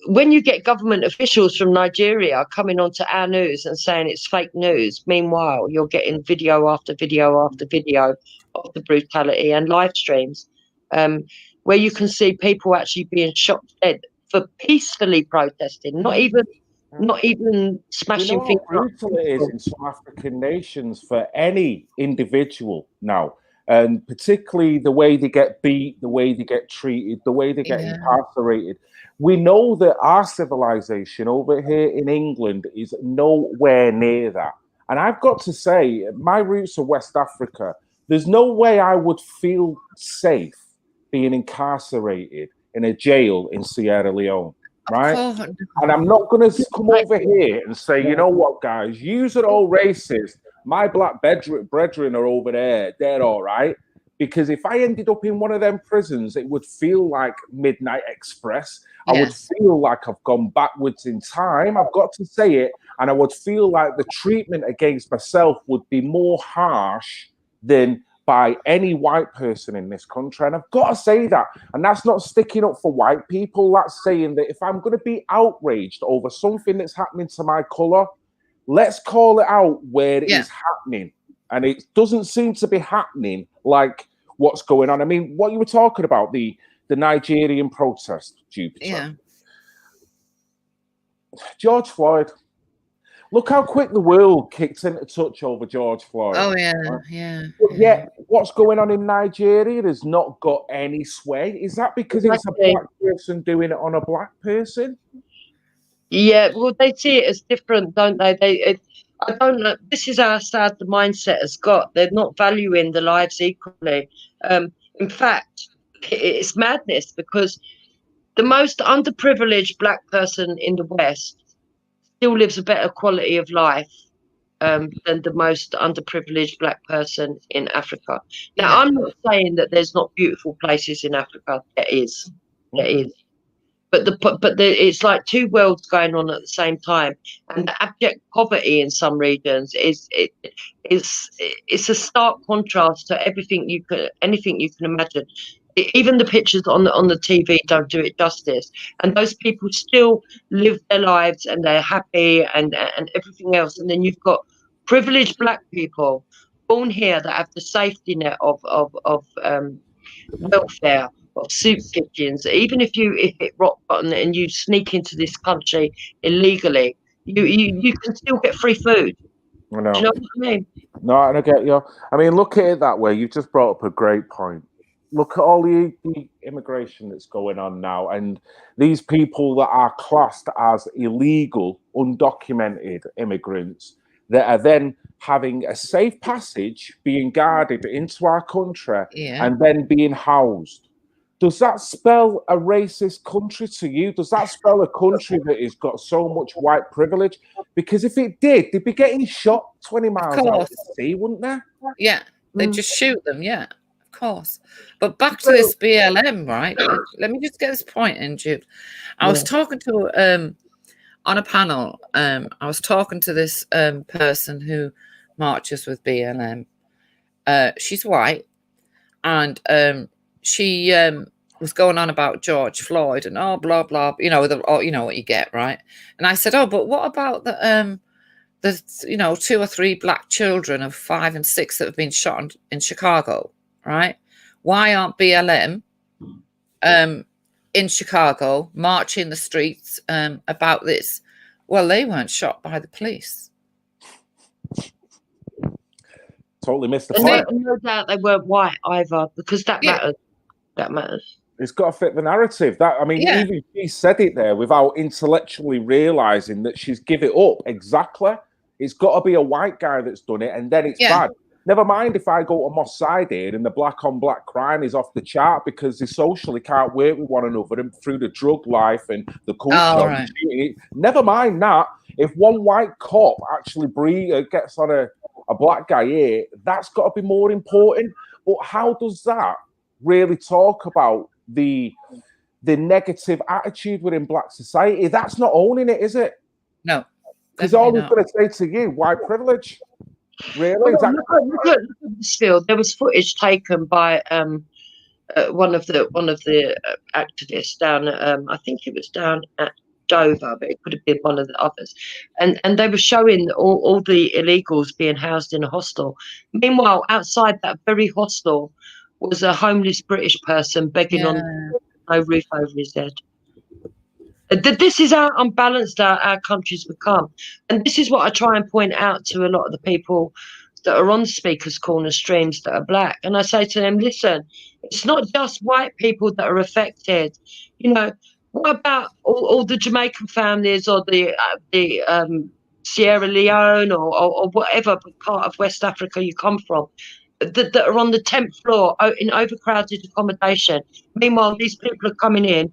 E: when you get government officials from Nigeria coming onto our news and saying it's fake news, meanwhile, you're getting video after video after video of the brutality and live streams where you can see people actually being shot dead for peacefully protesting, not even smashing things up.
A: How brutal it is in some African nations for any individual now, and particularly the way they get beat, the way they get treated, the way they get incarcerated. We know that our civilization over here in England is nowhere near that. And I've got to say, my roots are West Africa. There's no way I would feel safe being incarcerated in a jail in Sierra Leone. Right? And I'm not going to come over here and say, you know what, guys, yous are all racist. My black brethren are over there. They're all right. Because if I ended up in one of them prisons, it would feel like Midnight Express. I would feel like I've gone backwards in time. I've got to say it. And I would feel like the treatment against myself would be more harsh than by any white person in this country. And I've got to say that. And that's not sticking up for white people. That's saying that if I'm going to be outraged over something that's happening to my colour, let's call it out where it is happening. And it doesn't seem to be happening like what's going on. I mean, what you were talking about, the the Nigerian protest, Jupiter.
D: Yeah.
A: George Floyd. Look how quick the world kicked into touch over George Floyd.
D: Oh yeah, yeah.
A: But yet, what's going on in Nigeria has not got any sway. Is that because it's a black person doing it on a black person?
E: Yeah, well, they see it as different, don't they? I don't know. This is how sad the mindset has got. They're not valuing the lives equally. In fact, it's madness because the most underprivileged black person in the West still lives a better quality of life than the most underprivileged black person in Africa. Now,
D: Yeah.
E: I'm not saying that there's not beautiful places in Africa. There is. But it's like two worlds going on at the same time, and the abject poverty in some regions is a stark contrast to anything you can imagine. Even the pictures on the TV don't do it justice, and those people still live their lives and they're happy and everything else. And then you've got privileged black people born here that have the safety net of welfare, of soup kitchens. Even if it hit rock bottom and you sneak into this country illegally, you can still get free food.
A: I know.
E: Do you know what I mean?
A: No, and I get you. I mean, look at it that way. You've just brought up a great point. Look at all the immigration that's going on now, and these people that are classed as illegal, undocumented immigrants that are then having a safe passage, being guarded into our country, and then being housed. Does that spell a racist country to you? Does that spell a country that has got so much white privilege? Because if it did, they'd be getting shot 20 miles out of the sea, wouldn't they?
D: Yeah, they'd just shoot them, yeah, of course. But back to this BLM, right? Let me just get this point in, Jude. I was talking to, on a panel, I was talking to this person who marches with BLM. She's white, and she was going on about George Floyd and blah blah, you know what you get, right? And I said, but what about the 2 or 3 black children of 5 and 6 that have been shot in Chicago, right? Why aren't BLM in Chicago marching the streets about this? Well, they weren't shot by the police.
A: Totally missed the point.
E: No doubt they weren't white either, because that matters. That matters.
A: It's got to fit the narrative. That, I mean, even she said it there without intellectually realizing that she's give it up. Exactly. It's got to be a white guy that's done it, and then it's bad. Never mind if I go to Moss Side here and the black on black crime is off the chart because they socially can't work with one another and through the drug life and the culture.
D: Right.
A: Never mind that. If one white cop actually gets on a black guy here, that's got to be more important. But how does that really talk about the negative attitude within black society? That's not owning it, is it?
D: No.
A: Because all he's going to say to you, white privilege. Really?
E: Look at this field. There was footage taken by one of the activists down at, I think it was down at Dover, but it could have been one of the others. And they were showing all the illegals being housed in a hostel. Meanwhile, outside that very hostel was a homeless British person begging on no roof over his head. This is how unbalanced our country's become. And this is what I try and point out to a lot of the people that are on Speaker's Corner streams that are black. And I say to them, listen, it's not just white people that are affected. You know, what about all the Jamaican families or the Sierra Leone or whatever part of West Africa you come from that are on the 10th floor in overcrowded accommodation? Meanwhile, these people are coming in,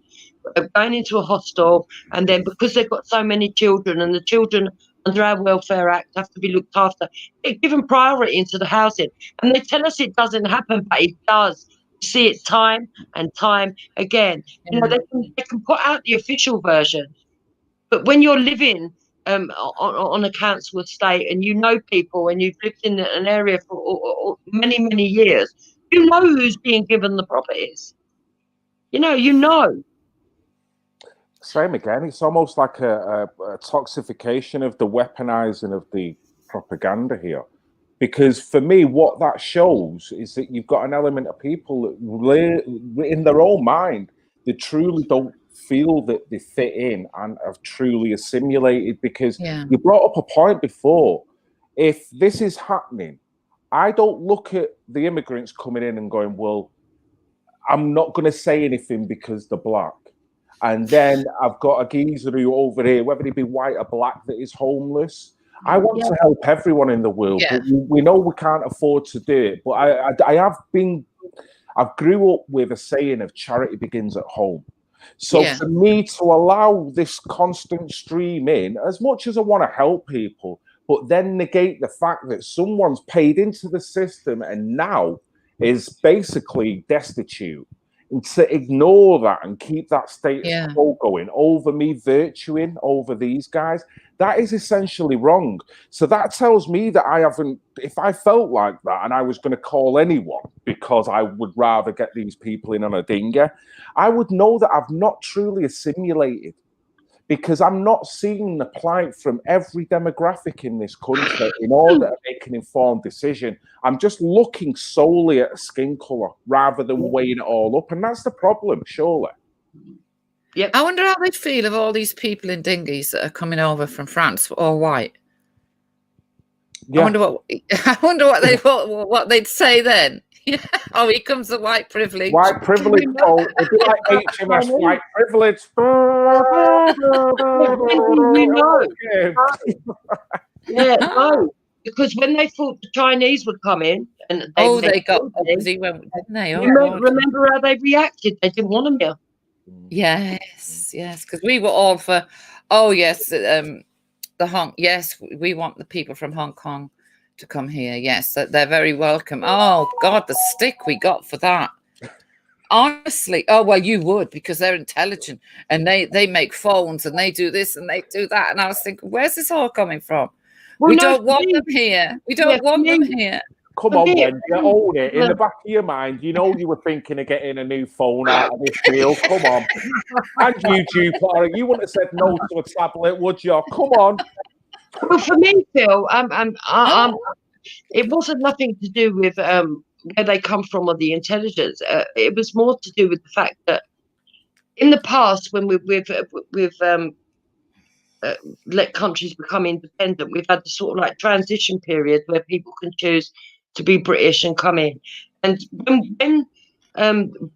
E: going into a hostel, and then because they've got so many children and the children under our Welfare Act have to be looked after, they're given priority into the housing. And they tell us it doesn't happen, but it does. You see it time and time again. You know, they can put out the official version, but when you're living on a council estate and you know people and you've lived in an area for many, many years, you know who's being given the properties. You know.
A: Same again. It's almost like a toxification of the weaponizing of the propaganda here. Because for me, what that shows is that you've got an element of people that in their own mind, they truly don't feel that they fit in and have truly assimilated. Because you brought up a point before. If this is happening, I don't look at the immigrants coming in and going, well, I'm not going to say anything because they're black. And then I've got a geezer who over here, whether he be white or black, that is homeless. I want to help everyone in the world, but we know we can't afford to do it. But I grew up with a saying of charity begins at home. So for me to allow this constant stream in, as much as I want to help people, but then negate the fact that someone's paid into the system and now is basically destitute, and to ignore that and keep that status quo going over me virtuing over these guys, that is essentially wrong. So that tells me that I haven't, if I felt like that and I was going to call anyone because I would rather get these people in on a dinghy, I would know that I've not truly assimilated, because I'm not seeing the plight from every demographic in this country in order to make an informed decision. I'm just looking solely at a skin colour rather than weighing it all up. And that's the problem, surely.
E: Yep.
D: I wonder how they'd feel of all these people in dinghies that are coming over from France, all white. Yeah. I wonder what they'd say then. Oh, here comes the white privilege.
A: White privilege. Oh, it'd be like HMS white privilege.
E: No, because when they thought the Chinese would come in, and
D: they got obviously, didn't they?
E: Remember how they reacted? They didn't want them here.
D: Yes, because we were all for. Oh yes, we want the people from Hong Kong to come here. Yes, they're very welcome. Oh God, the stick we got for that. Honestly, oh well, you would, because they're intelligent and they make phones and they do this and they do that. And I was thinking, where's this all coming from? We don't want them here. We don't want them here.
A: Come on, Wendy, own it. In the back of your mind, you know you were thinking of getting a new phone out of this deal. Come on. And you, Jupiter, you wouldn't have said no to a tablet, would you? Come on.
E: Well, for me, Phil, it wasn't nothing to do with where they come from or the intelligence. It was more to do with the fact that in the past, when we've let countries become independent, we've had the sort of like transition period where people can choose to be British and come in. And when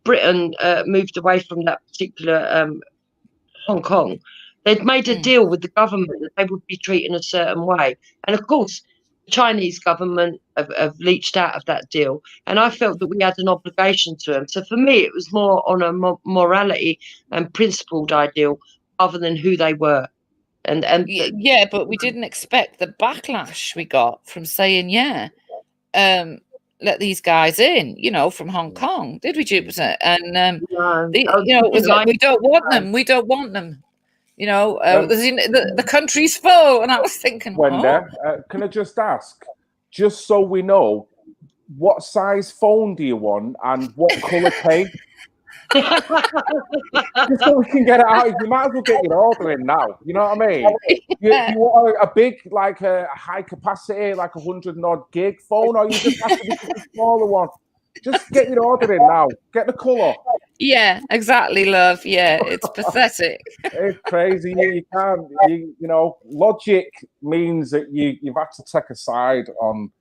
E: Britain moved away from that particular Hong Kong, they'd made a deal with the government that they would be treated a certain way. And of course, the Chinese government have leached out of that deal. And I felt that we had an obligation to them. So for me, it was more on a morality and principled ideal rather than who they were.
D: Yeah, but we didn't expect the backlash we got from saying, let these guys in, from Hong Kong, did we, Jupiter? And it was like, we don't want them. We don't want them. The country's full, and I was thinking,
A: Wendy, can I just ask, just so we know, what size phone do you want and what colour cake? Just so we can get it out. You might as well get your order in now. You know what I mean? You want a big, like a high capacity, like 100 odd gig phone, or you just have to get a smaller one? Just get your order in now. Get the colour.
D: Yeah, exactly, love. Yeah, it's pathetic.
A: It's crazy. You can't. Logic means that you've had to take a side on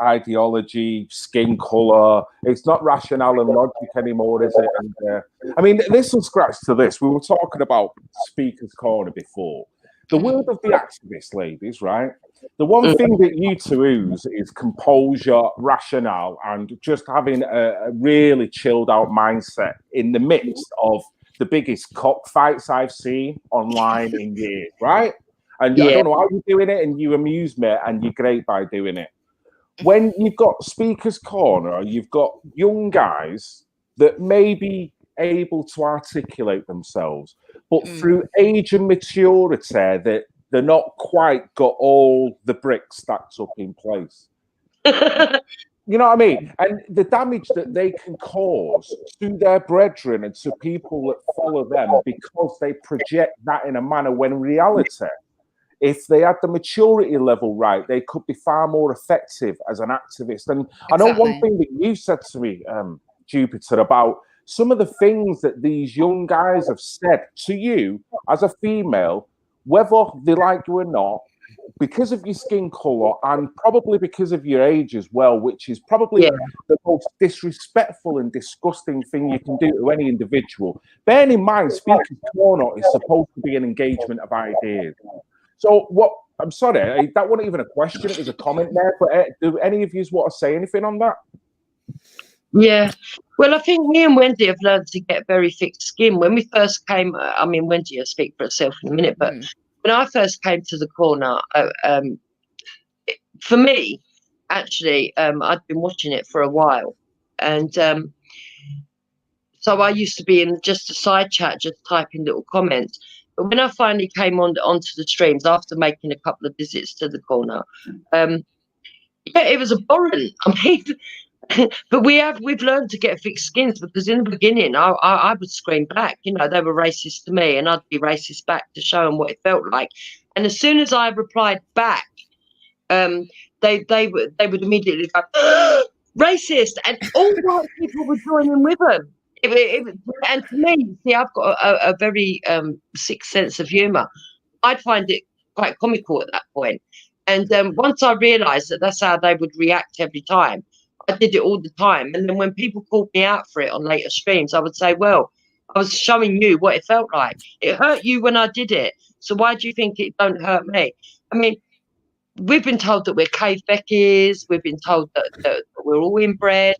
A: ideology, skin color. It's not rationale and logic anymore, is it? And this will scratch to this. We were talking about Speaker's Corner before. The word of the activist, ladies, right? The one thing that you two use is composure, rationale, and just having a really chilled out mindset in the midst of the biggest cockfights I've seen online in years, right? And I don't know how you're doing it, and you amuse me, and you're great by doing it. When you've got Speaker's Corner, you've got young guys that may be able to articulate themselves, but through age and maturity, that they're not quite got all the bricks stacked up in place. You know what I mean? And the damage that they can cause to their brethren and to people that follow them because they project that in a manner when reality if they had the maturity level right, they could be far more effective as an activist. And I know one thing that you said to me, Jupiter, about some of the things that these young guys have said to you as a female, whether they like you or not, because of your skin color and probably because of your age as well, which is probably the most disrespectful and disgusting thing you can do to any individual. Bearing in mind, Speaker's Corner is supposed to be an engagement of ideas. So what, I'm sorry, that wasn't even a question, it was a comment there, but do any of you want to say anything on that?
E: Yeah, well, I think me and Wendy have learned to get very thick skin. When we first came, I mean, Wendy will speak for herself in a minute, but when I first came to the corner, for me, actually, I'd been watching it for a while. And so I used to be in just a side chat, just typing little comments. But when I finally came onto the streams after making a couple of visits to the corner, yeah, it was abhorrent. I mean, but we've learned to get thick skins, because in the beginning I would scream back. You know, they were racist to me, and I'd be racist back to show them what it felt like. And as soon as I replied back, they would immediately go racist, and all white people were joining with them. And to me, see, I've got a very sick sense of humour. I'd find it quite comical at that point. And once I realised that that's how they would react every time, I did it all the time. And then when people called me out for it on later streams, I would say, well, I was showing you what it felt like. It hurt you when I did it. So why do you think it don't hurt me? I mean, we've been told that we're cave Beckies. We've been told that we're all inbred,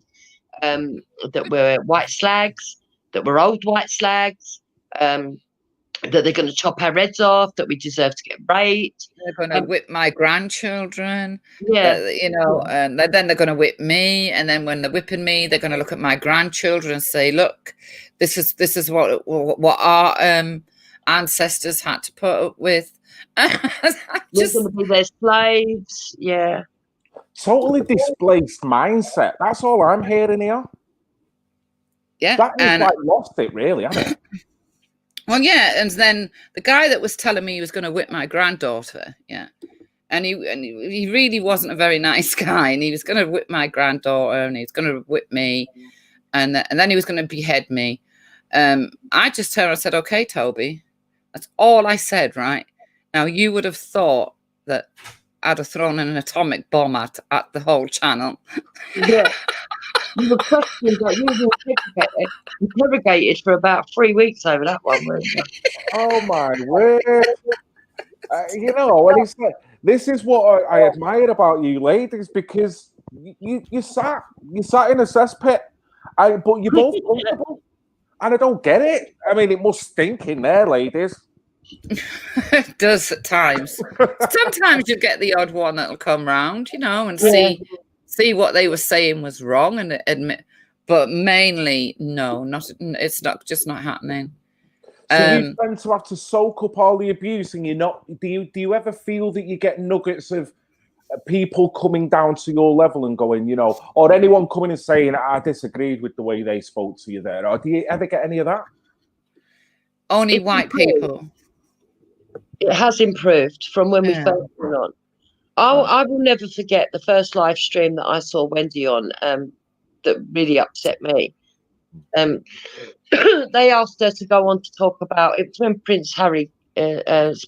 E: that we're white slags, that we're old white slags, that they're going to chop our heads off, that we deserve to get raped.
D: They're going to whip my grandchildren.
E: Yeah.
D: You know, and then they're going to whip me. And then when they're whipping me, they're going to look at my grandchildren and say, look, this is what our ancestors had to put up with.
E: We're going to be their slaves. Yeah.
A: Totally displaced mindset. That's all I'm hearing here.
D: Yeah.
A: That is like lost it, really, hasn't it?
D: Well, yeah, and then the guy that was telling me he was going to whip my granddaughter, and he really wasn't a very nice guy, and he was going to whip my granddaughter, and he was going to whip me, and then he was going to behead me. I just turned and said, okay, Toby, that's all I said, right? Now, you would have thought that I'd have thrown an atomic bomb at the whole channel.
E: Yeah. You were questioned, that you were interrogated for about 3 weeks over that one, weren't you?
A: Oh my word! You know, and it's like, this is what I admire about you ladies, because you sat in a cesspit, but you're both comfortable, and I don't get it. I mean, it must stink in there, ladies.
D: It does at times. Sometimes you get the odd one that'll come round, you know, and see what they were saying was wrong and admit, but mainly no, it's just not happening.
A: So you tend to have to soak up all the abuse, and do you ever feel that you get nuggets of people coming down to your level and going, you know, or anyone coming and saying, I disagreed with the way they spoke to you there, or do you ever get any of that?
D: Only white people.
E: It has improved from when we first went on. I will never forget the first live stream that I saw Wendy on, that really upset me. They asked her to go on to talk about, it was when Prince Harry's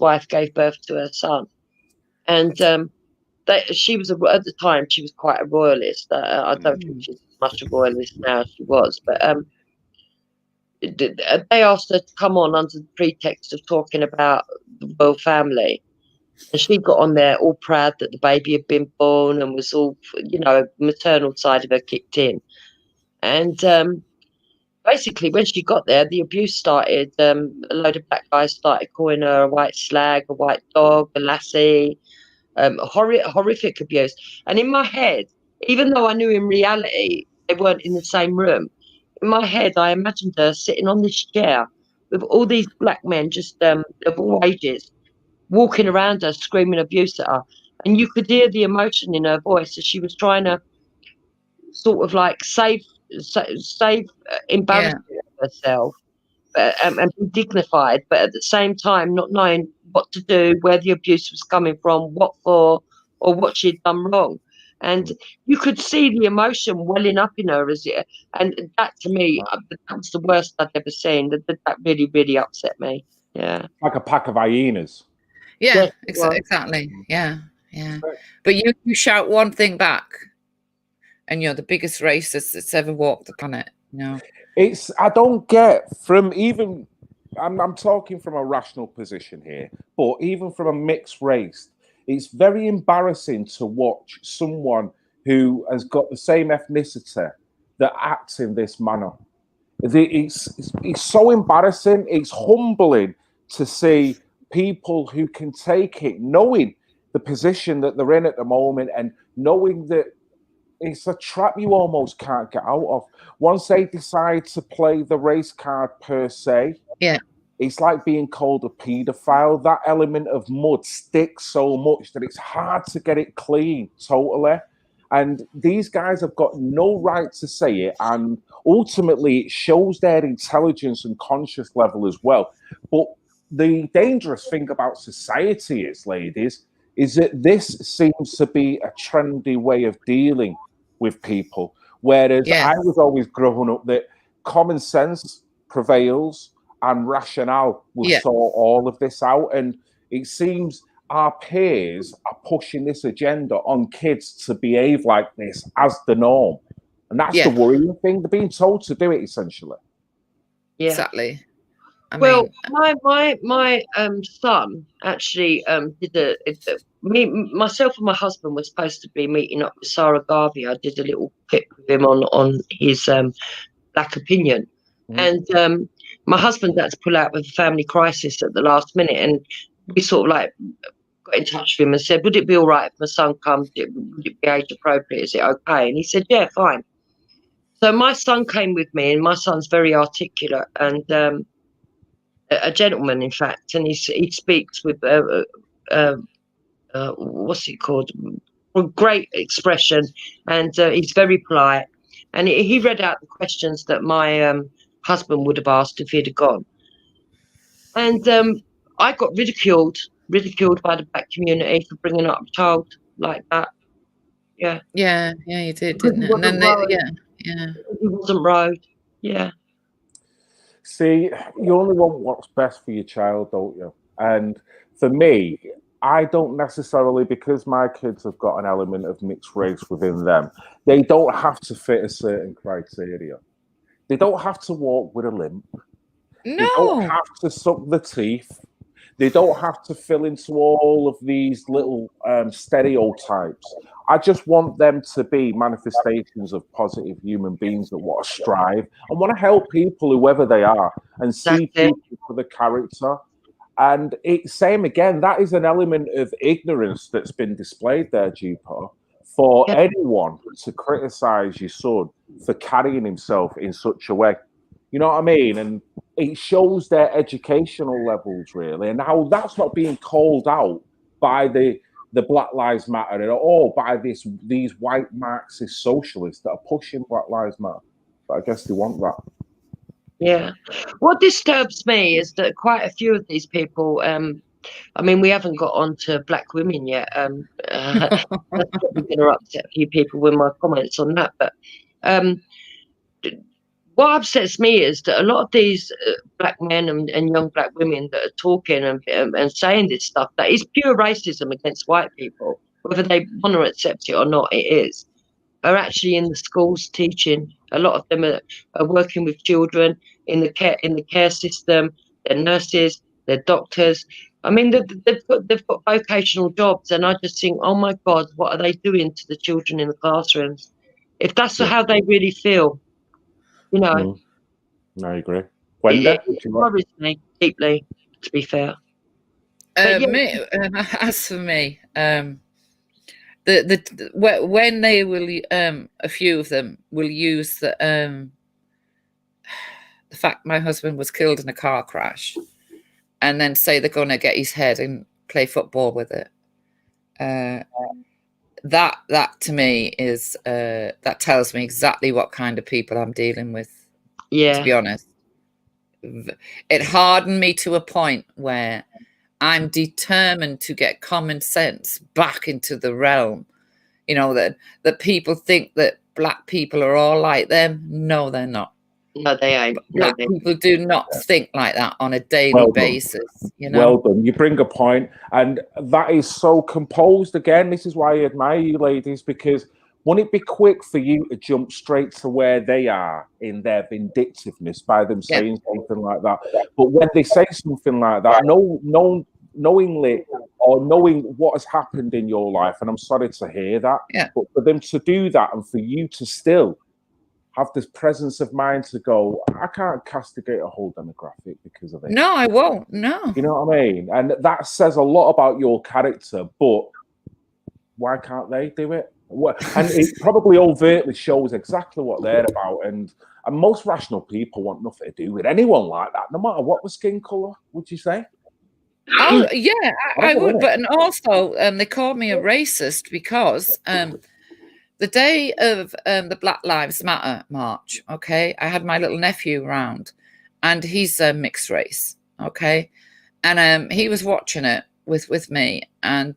E: wife gave birth to her son. And she was, at the time, she was quite a royalist. I don't think she's as much a royalist now as she was, but they asked her to come on under the pretext of talking about the royal family. And she got on there all proud that the baby had been born and was all, you know, maternal side of her kicked in. And basically, when she got there, the abuse started. A load of black guys started calling her a white slag, a white dog, a lassie, horrific abuse. And in my head, even though I knew in reality they weren't in the same room, in my head, I imagined her sitting on this chair with all these black men, just of all ages, walking around her, screaming abuse at her. And you could hear the emotion in her voice as she was trying to sort of like save embarrassing herself and be dignified, but at the same time not knowing what to do, where the abuse was coming from, what for, or what she'd done wrong. And you could see the emotion welling up in her and that to me, that was the worst I'd ever seen. That really, really upset me. Yeah.
A: Like a pack of hyenas.
D: Yeah,
E: Yes, it was.
D: exactly. Yeah, yeah. But you shout one thing back, and you're the biggest racist that's ever walked the planet. You know.
A: I don't get from even. I'm talking from a rational position here, but even from a mixed race, it's very embarrassing to watch someone who has got the same ethnicity that acts in this manner. It's so embarrassing. It's humbling to see people who can take it, knowing the position that they're in at the moment and knowing that it's a trap you almost can't get out of. Once they decide to play the race card per se,
D: yeah,
A: it's like being called a paedophile. That element of mud sticks so much that it's hard to get it clean totally. And these guys have got no right to say it. And ultimately, it shows their intelligence and conscious level as well. But the dangerous thing about society is, ladies, is that this seems to be a trendy way of dealing with people. Whereas
D: yeah,
A: I was always growing up that common sense prevails and rationale will
D: yeah,
A: sort all of this out. And it seems our peers are pushing this agenda on kids to behave like this as the norm. And that's the
D: yeah.
A: worrying thing. They're being told to do it, essentially.
E: Yeah.
D: Exactly. I
E: Well,
D: mean,
E: my son actually myself and my husband were supposed to be meeting up with Sarah Garvey. I did a little clip with him on his black opinion, and my husband had to pull out with a family crisis at the last minute, and we sort of like got in touch with him and said, would it be all right if my son comes? Would it be age appropriate? Is it okay? And he said, yeah, fine. So my son came with me, and my son's very articulate and a gentleman, in fact, and he speaks with what's it called? Great expression, and he's very polite. And he read out the questions that my husband would have asked if he'd have gone. And I got ridiculed by the black community for bringing up a child like that. Yeah.
D: yeah, you did, didn't it? And then yeah.
E: He wasn't road. Yeah.
A: See, you only want what's best for your child, don't you? And for me, I don't necessarily, because my kids have got an element of mixed race within them, they don't have to fit a certain criteria. They don't have to walk with a limp. They don't
D: No.
A: have to suck the teeth. They don't have to fill into all of these little stereotypes. I just want them to be manifestations of positive human beings that want to strive and want to help people, whoever they are, and see people for the character. And it's same again, that is an element of ignorance that's been displayed there, Jupiter, for anyone to criticize your son for carrying himself in such a way. You know what I mean? And it shows their educational levels, really, and how that's not being called out by the Black Lives Matter at all, by these white Marxist socialists that are pushing Black Lives Matter. But I guess they want that.
E: Yeah. What disturbs me is that quite a few of these people, I mean, we haven't got on to black women yet. That's probably going to upset a few people with my comments on that. But what upsets me is that a lot of these black men and young black women that are talking and saying this stuff, that is pure racism against white people, whether they want to accept it or not, it is, are actually in the schools teaching. A lot of them are working with children in the care system. They're nurses, they're doctors. I mean, they've got vocational jobs, and I just think, oh my God, what are they doing to the children in the classrooms? If that's how they really feel, you know.
A: I agree. Wendy,
E: it worries me deeply, to be fair.
D: As for me, when they will, a few of them will use the fact my husband was killed in a car crash, and then say they're going to get his head and play football with it. That to me is that tells me exactly what kind of people I'm dealing with.
E: Yeah.
D: To be honest, it hardened me to a point where I'm determined to get common sense back into the realm. You know, that people think that black people are all like them. No, they're not.
E: No, they ain't.
D: Black people do not think like that on a daily
A: Well done.
D: basis. You know.
A: Well done. You bring a point, and that is so composed. Again, this is why I admire you, ladies, because wouldn't it be quick for you to jump straight to where they are in their vindictiveness by them saying something like that? But when they say something like that, knowingly or knowing what has happened in your life, and I'm sorry to hear that, but for them to do that and for you to still have this presence of mind to go, I can't castigate a whole demographic because of it.
D: No, I won't. No.
A: You know what I mean? And that says a lot about your character, but why can't they do it? And it probably overtly shows exactly what they're about. And most rational people want nothing to do with anyone like that, no matter what the skin color, would you say?
D: Oh, yeah, I would. But and also, they called me a racist because the day of the Black Lives Matter march, okay, I had my little nephew round, and he's mixed race, okay, and he was watching it with me, and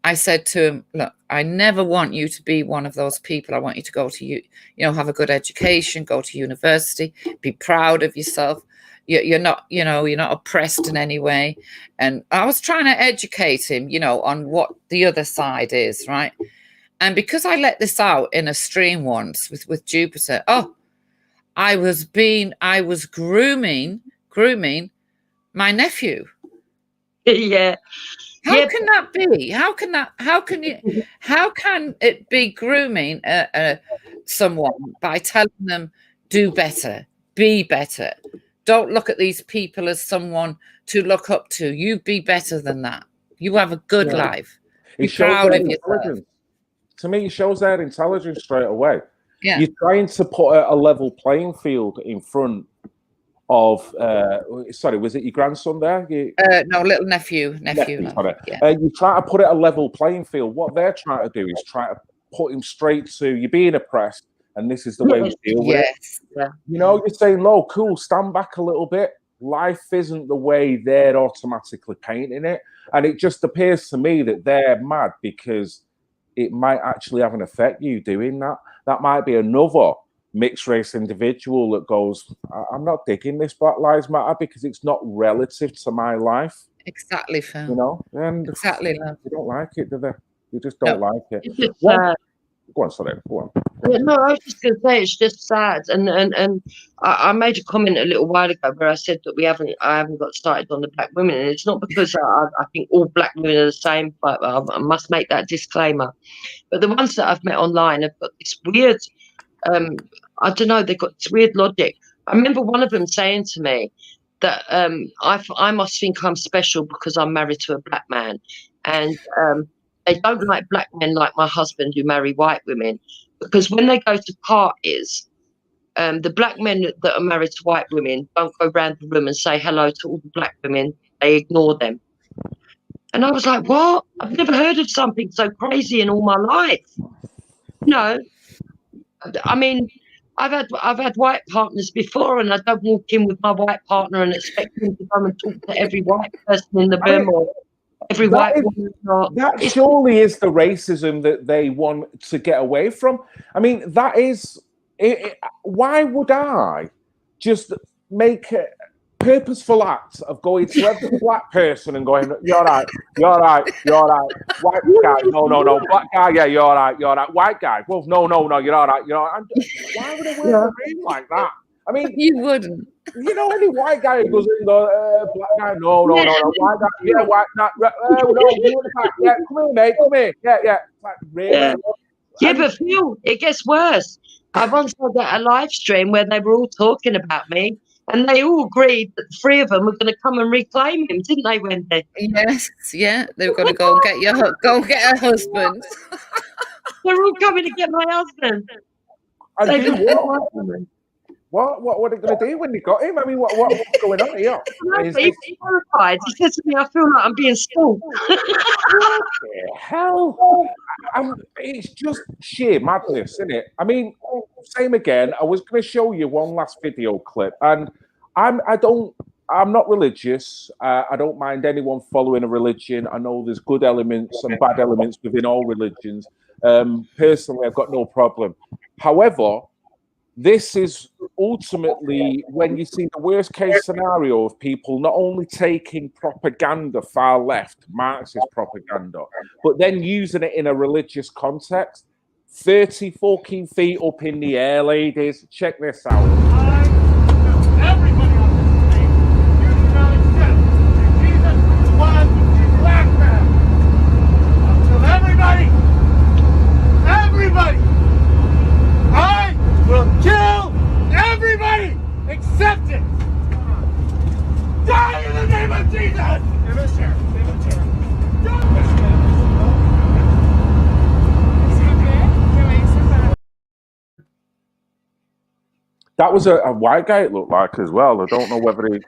D: I said to him, look, I never want you to be one of those people. I want you to go to have a good education, go to university, be proud of yourself. You're not, you're not oppressed in any way. And I was trying to educate him, on what the other side is, right? And because I let this out in a stream once with Jupiter, I was grooming my nephew.
E: Yeah.
D: How can that be? How can it be grooming someone by telling them do better, be better? Don't look at these people as someone to look up to. You be better than that. You have a good life. Be proud of yourself.
A: To me, it shows their intelligence straight away.
D: Yeah.
A: You're trying to put a level playing field in front of sorry, was it your grandson there?
D: No, little nephew.
A: You try to put it a level playing field. What they're trying to do is try to put him straight to you're being oppressed, and this is the way we deal with it.
E: Yeah.
A: You're saying, "No, cool, stand back a little bit." Life isn't the way they're automatically painting it, and it just appears to me that they're mad because it might actually have an effect. You doing that might be another mixed race individual that goes, I'm not digging this Black Lives Matter because it's not relative to my life.
D: Exactly, Phil.
A: And
D: exactly, love.
A: You don't like it, do they? You just don't like it.
E: It's just
A: Go on, sorry. Go on.
E: No, I was just going to say it's just sad, and I made a comment a little while ago where I said that I haven't got started on the black women, and it's not because I think all black women are the same, but I must make that disclaimer. But the ones that I've met online have got this weird, I don't know, they've got this weird logic. I remember one of them saying to me that I must think I'm special because I'm married to a black man, and they don't like black men like my husband who marry white women, because when they go to parties, the black men that are married to white women don't go around the room and say hello to all the black women. They ignore them. And I was like, what? I've never heard of something so crazy in all my life. I mean, I've had white partners before, and I don't walk in with my white partner and expect him to come and talk to every white person in the room or every white woman.
A: That surely is the racism that they want to get away from. I mean, that is it. Why would I just make a purposeful act of going to every black person and going, you're right, white guy, no, black guy, yeah, you're right, white guy, well, no, you're all right, why would I wear a ring like that? I mean,
D: you wouldn't.
A: Any white guy who goes in, black guy, no, white guy, yeah, white, no, yeah, come here, mate, come here, yeah, like, really?
E: Yeah, but Phil, it gets worse. I once had a live stream where they were all talking about me, and they all agreed that the three of them were going to come and reclaim him, didn't they, Wendy?
D: Yes, yeah, they were going to go and get her husband.
E: They're all coming to get my husband.
A: And do what are they going to do when they got him? I mean, what's going on here?
E: He's terrified. He says to me, I feel like I'm being stalked.
A: What the hell? It's just sheer madness, isn't it? I mean, same again. I was going to show you one last video clip, and I'm I'm not religious. I don't mind anyone following a religion. I know there's good elements and bad elements within all religions. Personally, I've got no problem. However, this is ultimately when you see the worst case scenario of people not only taking propaganda, far left, Marxist propaganda, but then using it in a religious context. 30 fucking feet up in the air, ladies. Check this out.
F: Everybody on this stage, you do not accept that Jesus was a black man. Until everybody, I will kill everybody except it. Die in the name of Jesus. Give us chair. Give us chair.
A: That was a white guy, it looked like, as well. I don't know whether he...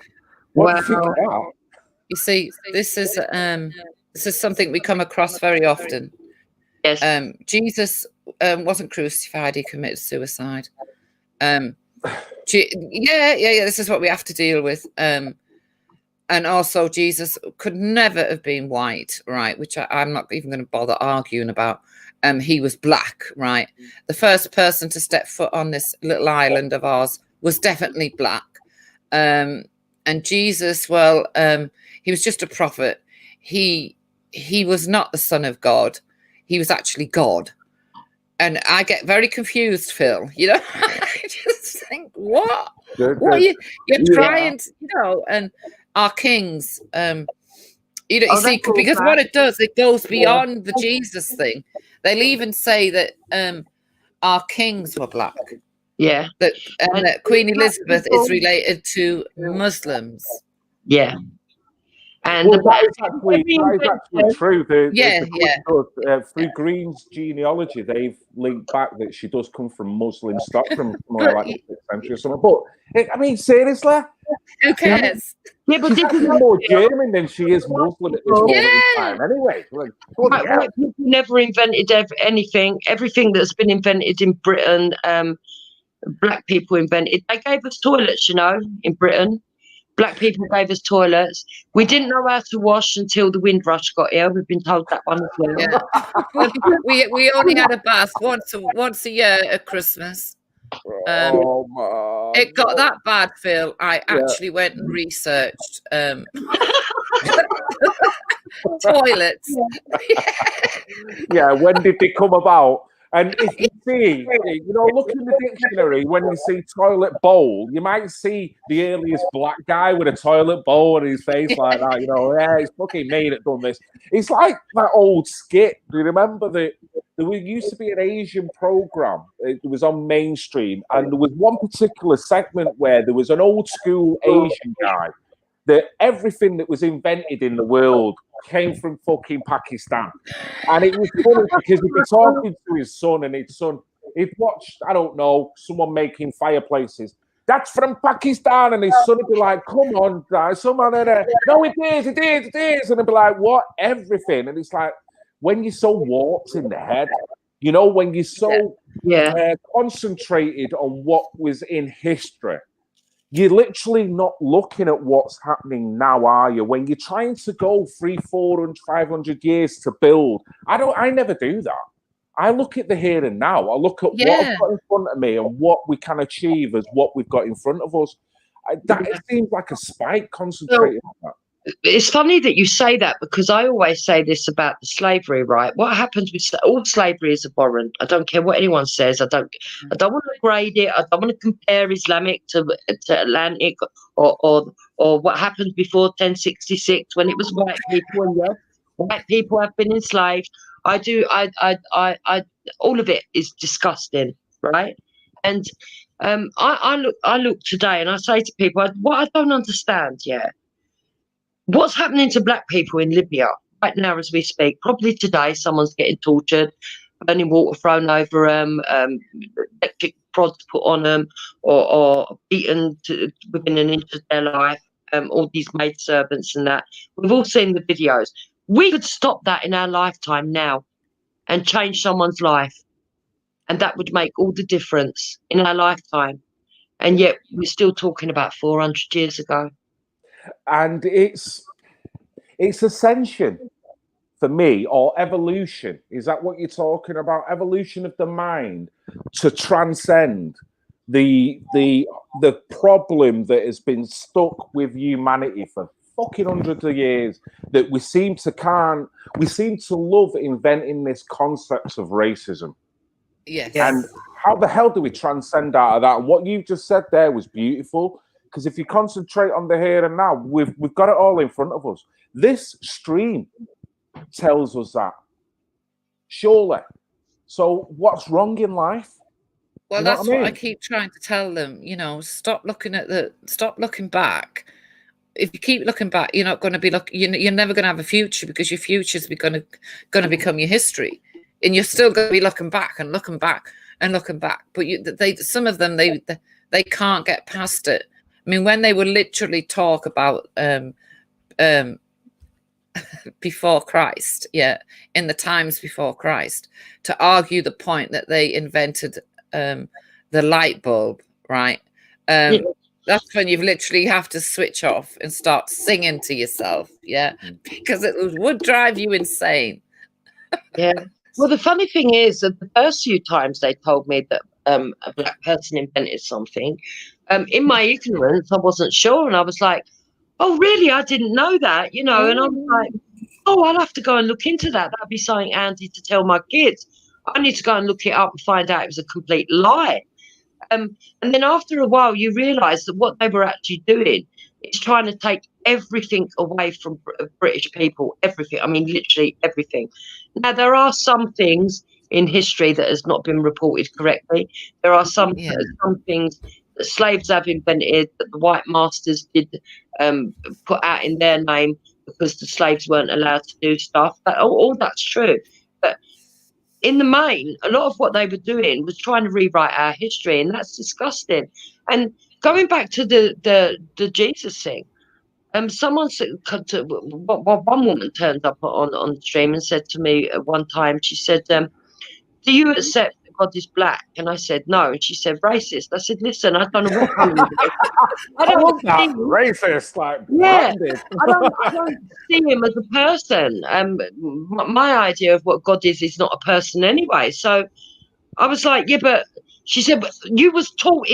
A: What do you think of that?
D: You see, this is something we come across very often.
E: Yes.
D: Jesus wasn't crucified; he committed suicide. Yeah. This is what we have to deal with. And also, Jesus could never have been white, right? Which I'm not even going to bother arguing about. He was black, right? The first person to step foot on this little island of ours was definitely black. And Jesus, well, he was just a prophet. He was not the son of God. He was actually God. And I get very confused, Phil. You know, I just think, what? What are you're trying to, you know, and our kings, you know, you see, because what it does, it goes beyond the Jesus thing. They'll even say that our kings were black.
E: Yeah.
D: That Queen Elizabeth is related to Muslims.
E: Yeah. And
A: well, that is actually true. Through Green's genealogy, they've linked back that she does come from Muslim stock from more like the 6th century or something. But I mean, seriously,
D: who cares?
E: Yeah, but this is
A: more German than she is Muslim at this moment in time. Anyway,
E: white people never invented anything. Everything that's been invented in Britain, black people invented. They gave us toilets, you know, in Britain. Black people gave us toilets. We didn't know how to wash until the Windrush got here. We've been told that one as well.
D: Yeah. we only had a bath once a year at Christmas. It got that bad, Phil. I actually went and researched toilets.
A: Yeah, when did they come about? And if you see, you know, look in the dictionary, when you see toilet bowl, you might see the earliest black guy with a toilet bowl on his face like that, you know, yeah, it's fucking me that done this. It's like that old skit. Do you remember that there used to be an Asian program? It was on mainstream, and there was one particular segment where there was an old school Asian guy that everything that was invented in the world came from fucking Pakistan. And it was funny because he'd be talking to his son, and his son, he'd watched, I don't know, someone making fireplaces. That's from Pakistan. And his son would be like, come on, guys, someone there. No, it is. And he'd be like, what? Everything. And it's like, when you're so warped in the head, you know, when you're so concentrated on what was in history, you're literally not looking at what's happening now, are you? When you're trying to go 300, 400, 500 years to build, I never do that. I look at the here and now. I look at what I've got in front of me and what we can achieve as what we've got in front of us. It seems like a spike concentrated on that.
E: It's funny that you say that, because I always say this about the slavery, right? What happens with all slavery is abhorrent. I don't care what anyone says. I don't want to grade it. I don't want to compare Islamic to Atlantic or what happened before 1066 when it was white people. And yes, white people have been enslaved. I all of it is disgusting, right? And I look today and I say to people, what I don't understand, what's happening to black people in Libya right now as we speak? Probably today someone's getting tortured, burning water thrown over them, electric prods put on them, or beaten within an inch of their life, all these maidservants and that. We've all seen the videos. We could stop that in our lifetime now and change someone's life. And that would make all the difference in our lifetime. And yet we're still talking about 400 years ago.
A: And it's ascension for me, or evolution. Is that what you're talking about? Evolution of the mind to transcend the problem that has been stuck with humanity for fucking hundreds of years, that we seem to love inventing this concept of racism.
D: Yes.
A: And how the hell do we transcend out of that? And what you just said there was beautiful, because if you concentrate on the here and now, we've got it all in front of us. This stream tells us that, surely. So what's wrong in life?
D: Well,
A: You know
D: that's
A: what I
D: what I
A: mean?
D: keep trying to tell them. Stop looking back. If you keep looking back, you're not going to be you're never going to have a future, because your future's going to become your history, and you're still going to be looking back and looking back and looking back. But some of them they can't get past it. I mean, when they would literally talk about before Christ, in the times before Christ, to argue the point that they invented the light bulb, right? That's when you literally have to switch off and start singing to yourself, because it would drive you insane.
E: Yeah. Well, the funny thing is that the first few times they told me that a black person invented something, in my ignorance, I wasn't sure, and I was like, "Oh, really? I didn't know that," And I was like, "Oh, I'll have to go and look into that. That'd be something handy to tell my kids. I need to go and look it up and find out it was a complete lie." And then after a while, you realise that what they were actually doing is trying to take everything away from British people. Everything. I mean, literally everything. Now, there are some things in history that has not been reported correctly. There are some things that slaves have invented that the white masters did put out in their name because the slaves weren't allowed to do stuff. All that's true. But in the main, a lot of what they were doing was trying to rewrite our history, and that's disgusting. And going back to the Jesus thing, someone said, one woman turned up on the stream and said to me at one time, she said, "Do you accept that God is black?" And I said, "No." And she said, "Racist." I said, "Listen, I don't know what kind of I don't see him.
A: Racist, like
E: branded. I don't see him as a person. My idea of what God is not a person anyway." So I was like, "Yeah, but," she said, "but you was taught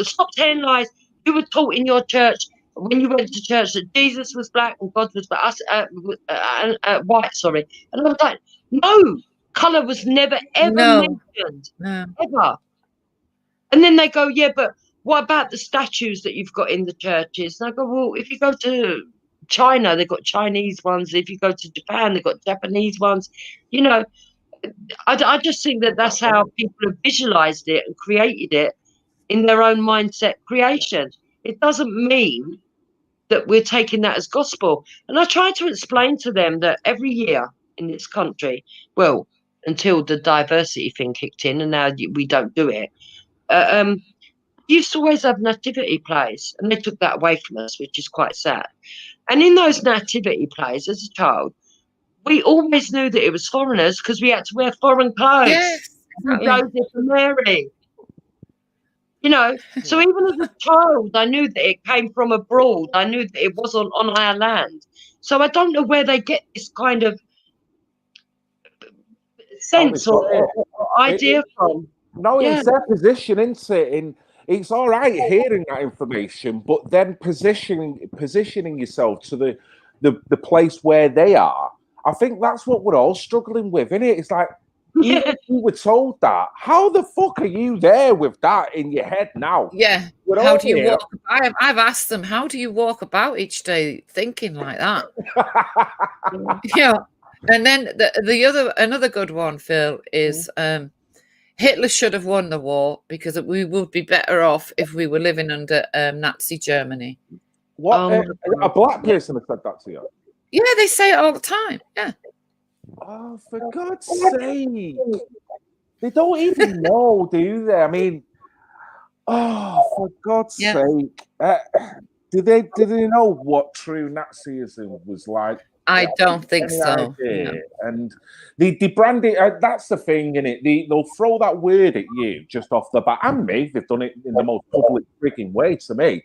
E: stop telling lies. You were taught in your church when you went to church that Jesus was black and God was white." Sorry, and I was like, "No, color was never ever mentioned, ever." And then they go, "Yeah, but what about the statues that you've got in the churches?" And I go, "Well, if you go to China, they've got Chinese ones. If you go to Japan, they've got Japanese ones. I just think that that's how people have visualized it and created it in their own mindset creation. It doesn't mean that we're taking that as gospel." And I try to explain to them that every year in this country, well, until the diversity thing kicked in, and now we don't do it, used to always have nativity plays, and they took that away from us, which is quite sad. And in those nativity plays, as a child, we always knew that it was foreigners because we had to wear foreign clothes.
D: Yes, exactly.
E: Joseph and Mary. So even as a child, I knew that it came from abroad. I knew that it wasn't on our land. So I don't know where they get this kind of sense or idea from.
A: No, it's their position, isn't it? It's all right hearing that information, but then positioning yourself to the place where they are. I think that's what we're all struggling with, isn't it? It's like, even if you were told that, how the fuck are you there with that in your head now?
D: Yeah. How do you walk? I've asked them, how do you walk about each day thinking like that? And then another good one, Phil, is Hitler should have won the war because we would be better off if we were living under Nazi Germany.
A: What? A black person has said that to you?
D: Yeah, they say it all the time. Yeah.
A: Oh, for God's sake. They don't even know, do they? I mean, for God's sake. Do they know what true Nazism was like?
D: I don't think so.
A: No. And they brand it. That's the thing, innit? They'll throw that word at you just off the bat. And me, they've done it in the most public freaking way to me.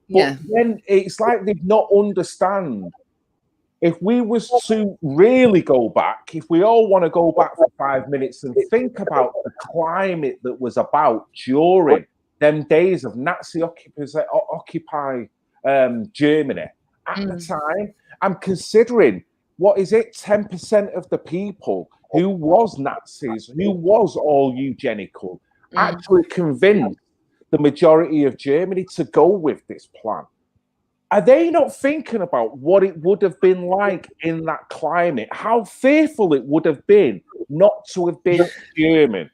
A: But then it's like they've not understand. If we was to really go back, if we all want to go back for 5 minutes and think about the climate that was about during them days of Nazi occupy Germany at the time, I'm considering, what is it, 10% of the people who was Nazis, who was all eugenical, actually convinced the majority of Germany to go with this plan. Are they not thinking about what it would have been like in that climate? How fearful it would have been not to have been German.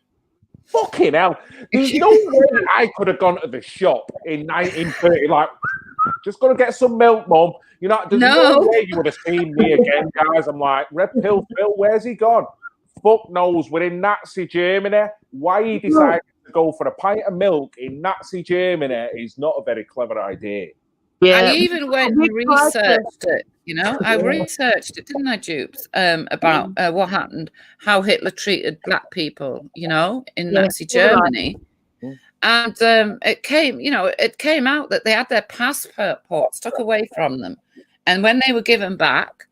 A: Fucking hell. There's no way I could have gone to the shop in 1930, like, just going to get some milk, Mum. You know, there's no way you would have seen me again, guys. I'm like, Red Pill Phil, where's he gone? Fuck knows, we're in Nazi Germany. Why he decided to go for a pint of milk in Nazi Germany is not a very clever idea.
E: Yeah.
D: I even went and researched it, you know. I researched it, didn't I, Jupes, about what happened, how Hitler treated black people, you know, in Nazi Germany. And it came out that they had their passports took away from them. And when they were given back,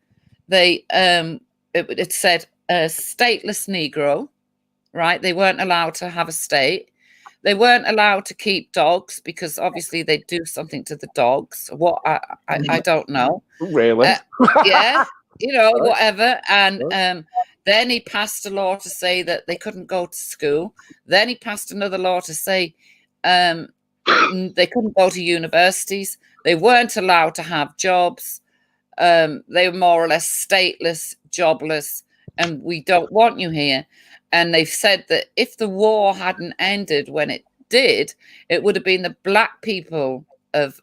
D: they it said stateless Negro, right? They weren't allowed to have a state. They weren't allowed to keep dogs because obviously they do something to the dogs. What I don't know.
A: Really?
D: Yeah, you know, whatever. And then he passed a law to say that they couldn't go to school. Then he passed another law to say they couldn't go to universities. They weren't allowed to have jobs. They were more or less stateless, jobless, and we don't want you here. And they've said that if the war hadn't ended when it did, it would have been the black people of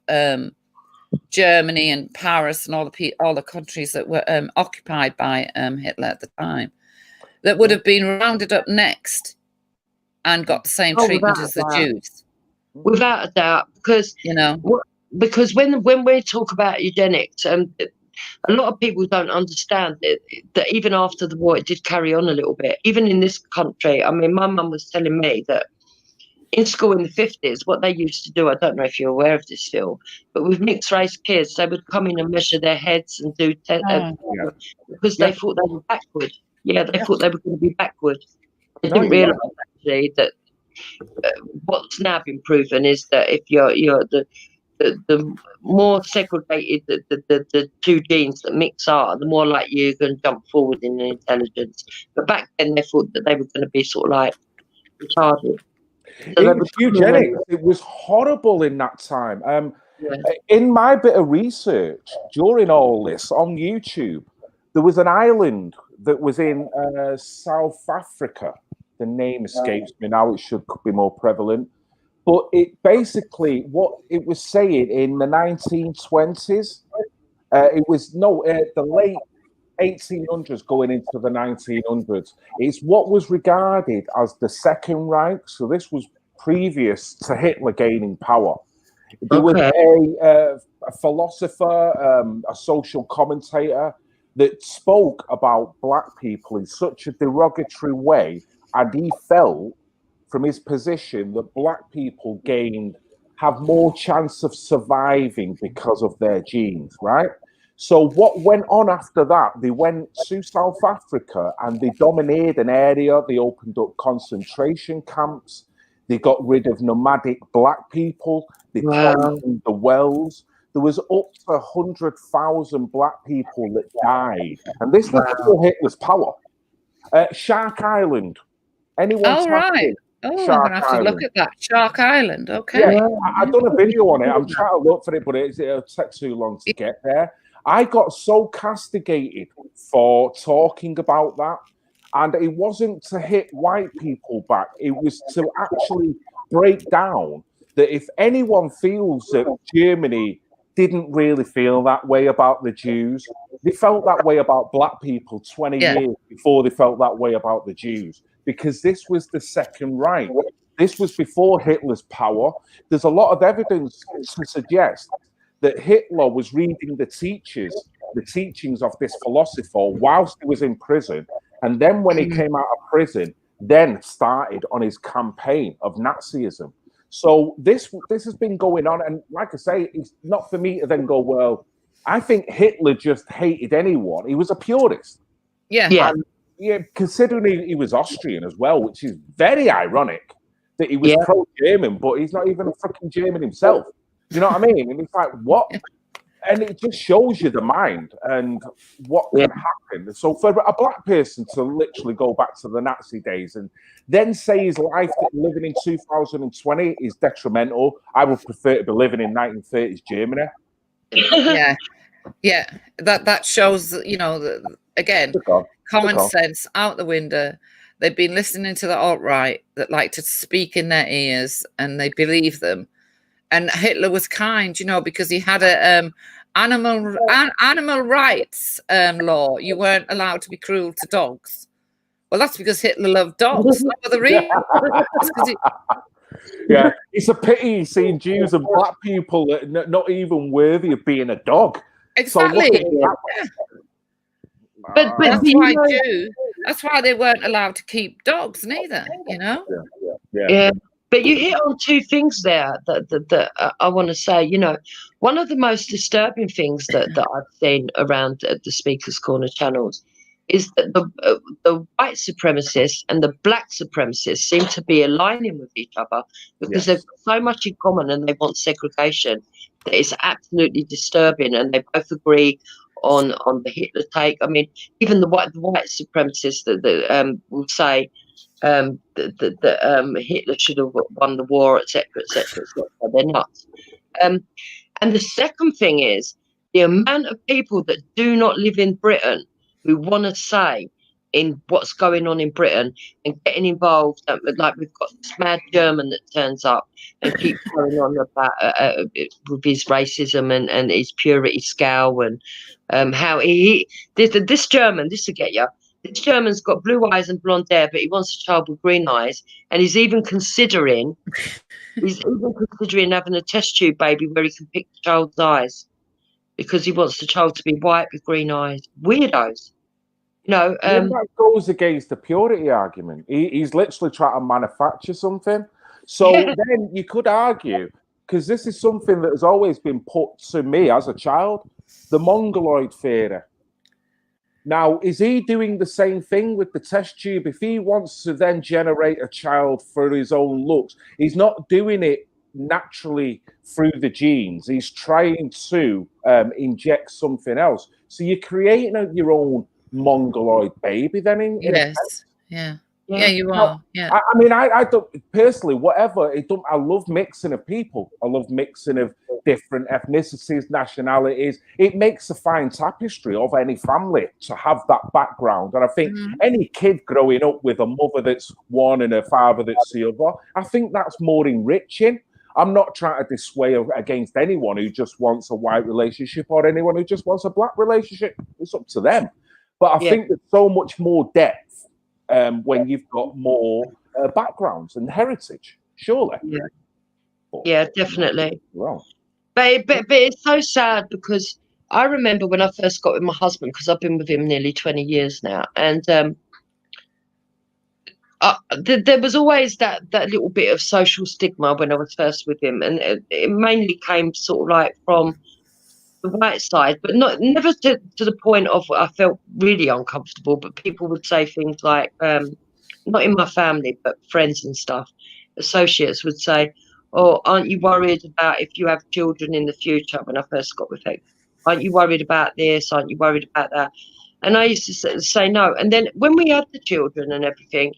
D: Germany and Paris and all the countries that were occupied by Hitler at the time that would have been rounded up next and got the same treatment as the Jews.
E: Without a doubt, because
D: you know,
E: because when we talk about eugenics, a lot of people don't understand that even after the war, it did carry on a little bit. Even in this country, I mean, my mum was telling me that in school in the 50s, what they used to do, I don't know if you're aware of this still, but with mixed race kids, they would come in and measure their heads and do because they thought they were backward. Yeah, they thought they were going to be backward. They didn't realise actually that what's now been proven is that if you're the more segregated the two genes that mix are, the more likely you're going to jump forward in intelligence. But back then they thought that they were going to be sort of like retarded. So
A: eugenics, it was horrible in that time. In my bit of research during all this on YouTube, there was an island that was in South Africa. The name escapes me now. It should be more prevalent. But it basically, what it was saying in the 1920s, it was the late 1800s going into the 1900s. It's what was regarded as the Second Reich. So this was previous to Hitler gaining power. There was a philosopher, a social commentator that spoke about black people in such a derogatory way, and he felt from his position that black people have more chance of surviving because of their genes, right? So what went on after that, they went to South Africa and they dominated an area. They opened up concentration camps. They got rid of nomadic black people. They poisoned the wells. There was up to 100,000 black people that died. And this was before Hitler's power. Shark Island. Anyone?
D: Oh, right. Oh, I'm going to have to look at that. Shark Island. Okay.
A: Yeah, I've done a video on it. I'm trying to look for it, but it'll take too long to get there. I got so castigated for talking about that. And it wasn't to hit white people back. It was to actually break down that if anyone feels that Germany didn't really feel that way about the Jews, they felt that way about black people 20 years before they felt that way about the Jews. Because this was the Second Reich. This was before Hitler's power. There's a lot of evidence to suggest that Hitler was reading the teachings of this philosopher whilst he was in prison. And then when he came out of prison, then started on his campaign of Nazism. So this has been going on, and like I say, it's not for me to then go, well, I think Hitler just hated anyone. He was a purist.
D: Yeah.
E: Yeah.
A: And yeah, considering he was Austrian as well, which is very ironic that he was
E: Yeah.
A: pro-German, but he's not even a freaking German himself. You know what I mean? And it's like, what? And it just shows you the mind and what can happen. So for a black person to literally go back to the Nazi days and then say his life living in 2020 is detrimental, I would prefer to be living in 1930s Germany.
D: Yeah. Yeah. That shows, you know, again, common sense out the window. They've been listening to the alt-right that like to speak in their ears, and they believe them. And Hitler was kind, you know, because he had a animal rights law. You weren't allowed to be cruel to dogs. Well, that's because Hitler loved dogs. No other reason.
A: Yeah, it's a pity seeing Jews and black people that not even worthy of being a dog.
D: Exactly.
A: So
E: But
D: that's why they weren't allowed to keep dogs neither, you know?
E: Yeah. But you hit on two things there that I want to say. You know, one of the most disturbing things that I've seen around the Speaker's Corner channels is that the white supremacists and the black supremacists seem to be aligning with each other because they've got so much in common and they want segregation that it's absolutely disturbing. And they both agree on the Hitler take. I mean, even the white supremacists that will say that Hitler should have won the war, etc., etc., etc. They're nuts. And the second thing is the amount of people that do not live in Britain who want to say in what's going on in Britain and getting involved. Like we've got this mad German that turns up and keeps going on about with his racism and his purity scale and how this German, this will get you. This German's got blue eyes and blonde hair, but he wants a child with green eyes, and he's even considering having a test tube baby where he can pick the child's eyes because he wants the child to be white with green eyes. Weirdos, you know.
A: That goes against the purity argument. He's literally trying to manufacture something. So then you could argue, because this is something that has always been put to me as a child, the mongoloid theory. Now, is he doing the same thing with the test tube? If he wants to then generate a child for his own looks, he's not doing it naturally through the genes. He's trying to inject something else. So you're creating your own mongoloid baby then in
D: yes. Yeah, you are. Yeah.
A: I mean, I don't personally, whatever. I love mixing of people. I love mixing of different ethnicities, nationalities. It makes a fine tapestry of any family to have that background. And I think any kid growing up with a mother that's one and a father that's the other, I think that's more enriching. I'm not trying to dissuade against anyone who just wants a white relationship or anyone who just wants a black relationship. It's up to them. But I think there's so much more depth when you've got more backgrounds and heritage, surely.
E: Yeah, definitely.
A: Well,
E: but it's so sad because I remember when I first got with my husband, because I've been with him nearly 20 years now, and there was always that little bit of social stigma when I was first with him, and it mainly came sort of like from the white side, but never to the point of I felt really uncomfortable. But people would say things like, not in my family, but friends and stuff, associates would say, "Oh, aren't you worried about if you have children in the future?" When I first got with him, aren't you worried about this? Aren't you worried about that? And I used to say no. And then when we had the children and everything,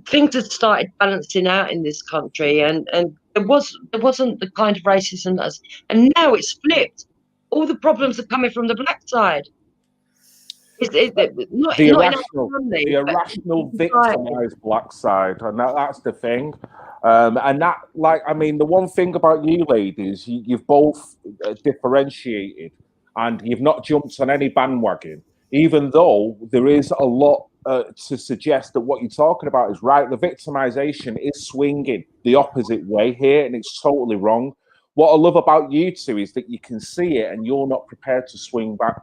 E: things had started balancing out in this country, and there wasn't the kind of racism that's, and now it's flipped. All the problems are coming from the black side.
A: The irrational victimized black side, and that's the thing. And that, like, I mean, the one thing about you ladies, you've both differentiated, and you've not jumped on any bandwagon, even though there is a lot to suggest that what you're talking about is right. The victimization is swinging the opposite way here, and it's totally wrong. What I love about you two is that you can see it and you're not prepared to swing back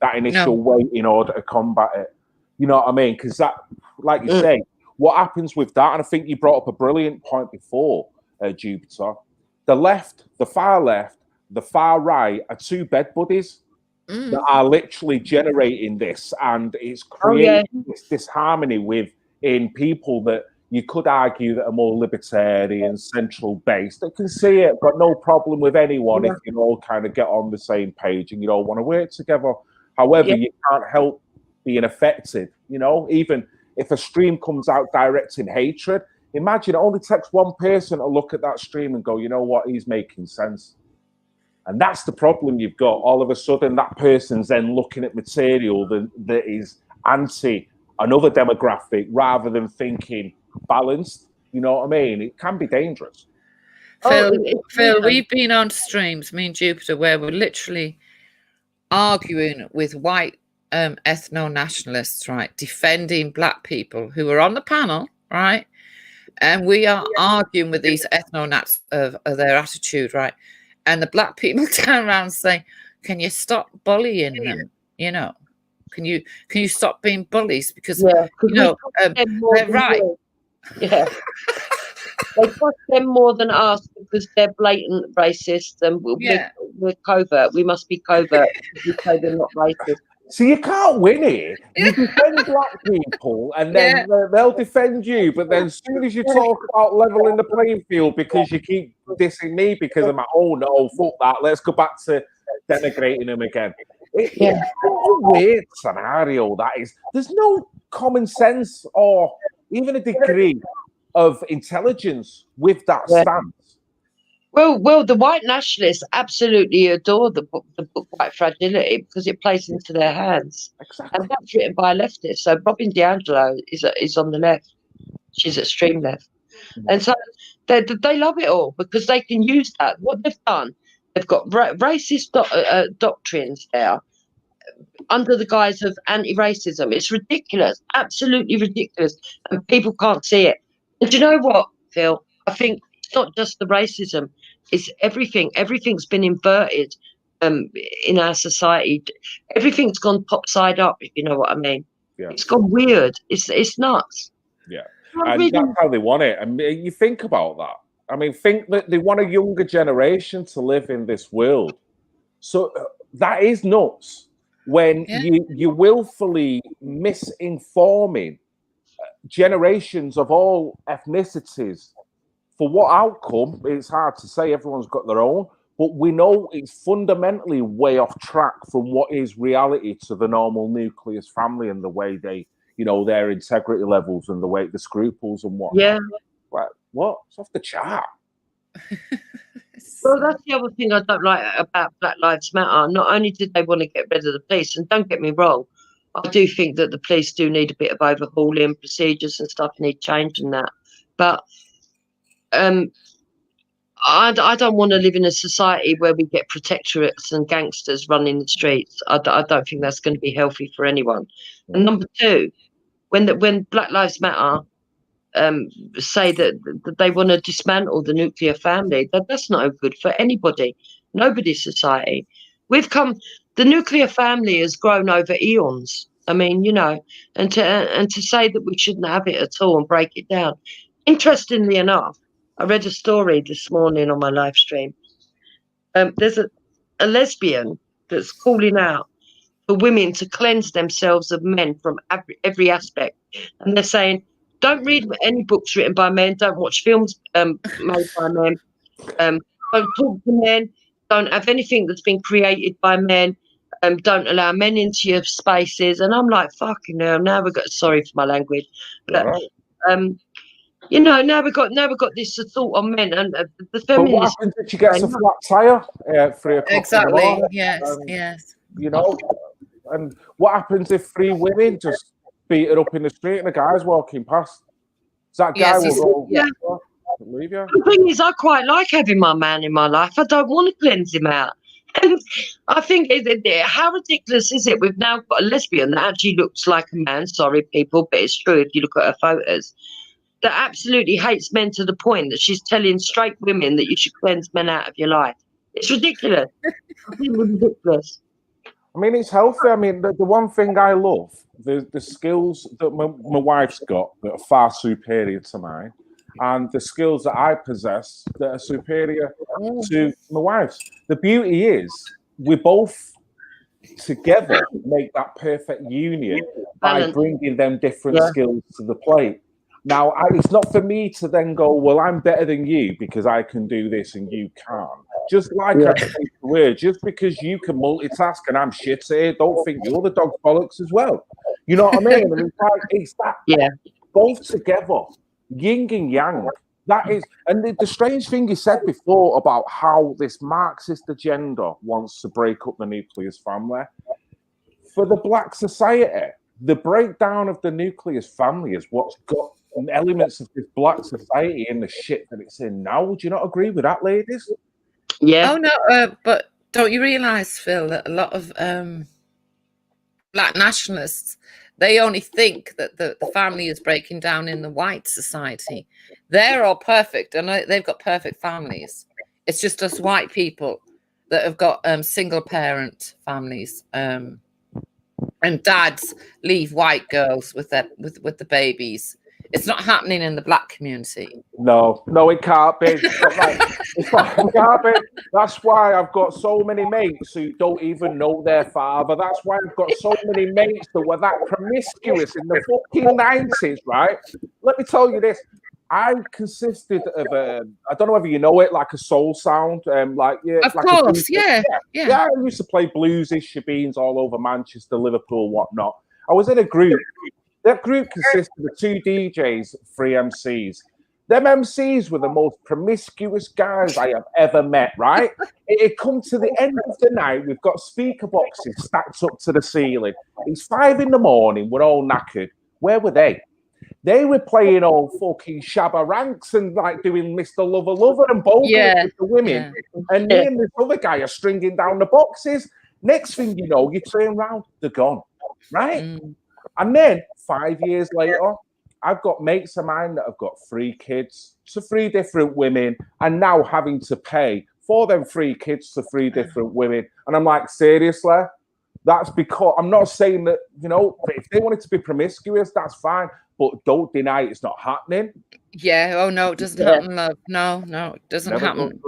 A: that initial way in order to combat it. You know what I mean? Because that, like you say, what happens with that, and I think you brought up a brilliant point before, Jupiter. The left, the far left, the far right are two bed buddies that are literally generating this, and it's creating this disharmony within people that you could argue that are more libertarian, central based, that can see it, got no problem with anyone if you all kind of get on the same page and you all want to work together. However, you can't help being affected, you know, even if a stream comes out directing hatred. Imagine it only takes one person to look at that stream and go, you know what, he's making sense. And that's the problem you've got. All of a sudden, that person's then looking at material that is anti another demographic rather than thinking balanced. You know what I mean? It can be dangerous.
D: Phil, we've been on streams, me and Jupiter, where we're literally arguing with white ethno-nationalists, right, defending black people who are on the panel, right? And we are arguing with these ethno-nats of their attitude, right? And the black people turn around and say, can you stop bullying them? You know, can you stop being bullies? Because, you know, they're right.
E: Yeah. They trust them more than us because they're blatant racist, and we're covert. We must be covert because we say they're not racist.
A: So you can't win it. You defend black people, and then they'll defend you. But then, as soon as you talk about leveling the playing field, because you keep dissing me because I'm like, oh no, fuck that. Let's go back to denigrating them again. It's a weird scenario. That is. There's no common sense or even a degree of intelligence with that stance.
E: Well, the white nationalists absolutely adore the book White Fragility because it plays into their hands.
A: Exactly.
E: And that's written by a leftist. So Robin DiAngelo is on the left. She's extreme left. And so they love it all because they can use that. What they've done, they've got racist doctrines there under the guise of anti-racism. It's ridiculous, absolutely ridiculous. And people can't see it. And do you know what, Phil? I think it's not just the racism. It's everything. Everything's been inverted in our society. Everything's gone top side up, if you know what I mean. Yeah. It's gone weird. It's nuts.
A: Yeah. And that's how they want it. I mean, you think about that. I mean, think that they want a younger generation to live in this world. So that is nuts when you willfully misinforming generations of all ethnicities. For what outcome, it's hard to say. Everyone's got their own. But we know it's fundamentally way off track from what is reality to the normal nucleus family and the way they, you know, their integrity levels and the way the scruples and what.
E: Yeah.
A: Like, what? It's off the chart.
E: Well, that's the other thing I don't like about Black Lives Matter. Not only did they want to get rid of the police, and don't get me wrong, I do think that the police do need a bit of overhauling, procedures and stuff need changing that. But I don't want to live in a society where we get protectorates and gangsters running the streets. I don't think that's going to be healthy for anyone. And number two, when Black Lives Matter say that they want to dismantle the nuclear family, that's not good for anybody, nobody's society. The nuclear family has grown over eons. I mean, you know, and to say that we shouldn't have it at all and break it down. Interestingly enough, I read a story this morning on my live stream. There's a lesbian that's calling out for women to cleanse themselves of men from every aspect. And they're saying, don't read any books written by men, don't watch films made by men, don't talk to men, don't have anything that's been created by men, don't allow men into your spaces. And I'm like, fucking hell, now we've got, sorry for my language, but you know, now we've got this assault on men, and the feminists. But what
A: happens if she gets a flat tire at 3 o'clock?
D: Exactly. Yes.
A: You know, and what happens if 3 women just beat her up in the street and a guy's walking past? That guy will go, leave you.
E: The thing is, I quite like having my man in my life. I don't want to cleanse him out. And I think, how ridiculous is it? We've now got a lesbian that actually looks like a man. Sorry, people, but it's true if you look at her photos. That absolutely hates men to the point that she's telling straight women that you should cleanse men out of your life. It's ridiculous. I think it's ridiculous.
A: I mean, it's healthy. I mean, the one thing I love, the skills that my wife's got that are far superior to mine, and the skills that I possess that are superior to my wife's. The beauty is we both together make that perfect union by
E: Balance.
A: bringing them different
E: Yeah.
A: skills to the plate. Now, it's not for me to then go, well, I'm better than you because I can do this and you can't. Just like I say to her, just because you can multitask and I'm shit here, don't think you're the dog's bollocks as well. You know what I mean? And it's that both together, yin and yang. That is, and the strange thing you said before about how this Marxist agenda wants to break up the nucleus family. For the Black society, the breakdown of the nucleus family is what's got elements of this Black society in the shit that it's in now. Would you not agree with that, ladies?
E: Yeah.
D: Oh no, but don't you realise, Phil, that a lot of Black nationalists, they only think that the family is breaking down in the white society. They're all perfect, and they've got perfect families. It's just us white people that have got single parent families, and dads leave white girls with the babies. It's not happening in the Black community.
A: No, it can't be. It can't be. That's why I've got so many mates who don't even know their father. That's why I've got so many mates that were that promiscuous in the fucking 90s, right? Let me tell you this. I consisted of I don't know whether you know it, like a soul sound,
D: Of
A: like
D: course, yeah.
A: I used to play bluesy shebeens all over Manchester, Liverpool, whatnot. I was in a group. That group consisted of 2 DJs, 3 MCs. Them MCs were the most promiscuous guys I have ever met, right? It come to the end of the night, we've got speaker boxes stacked up to the ceiling. It's 5 in the morning, we're all knackered. Where were they? They were playing all fucking Shabba Ranks and like doing Mr. Lover Lover and bowling with the women. And me and this other guy are stringing down the boxes. Next thing you know, you turn around, they're gone, right? And then 5 years later, I've got mates of mine that have got 3 kids to 3 different women and now having to pay for them 3 kids to 3 different women. And I'm like, seriously? That's because I'm not saying that, if they wanted to be promiscuous, that's fine. But don't deny it's not happening.
D: Yeah. Oh, no, it doesn't happen, love. No, it doesn't happen.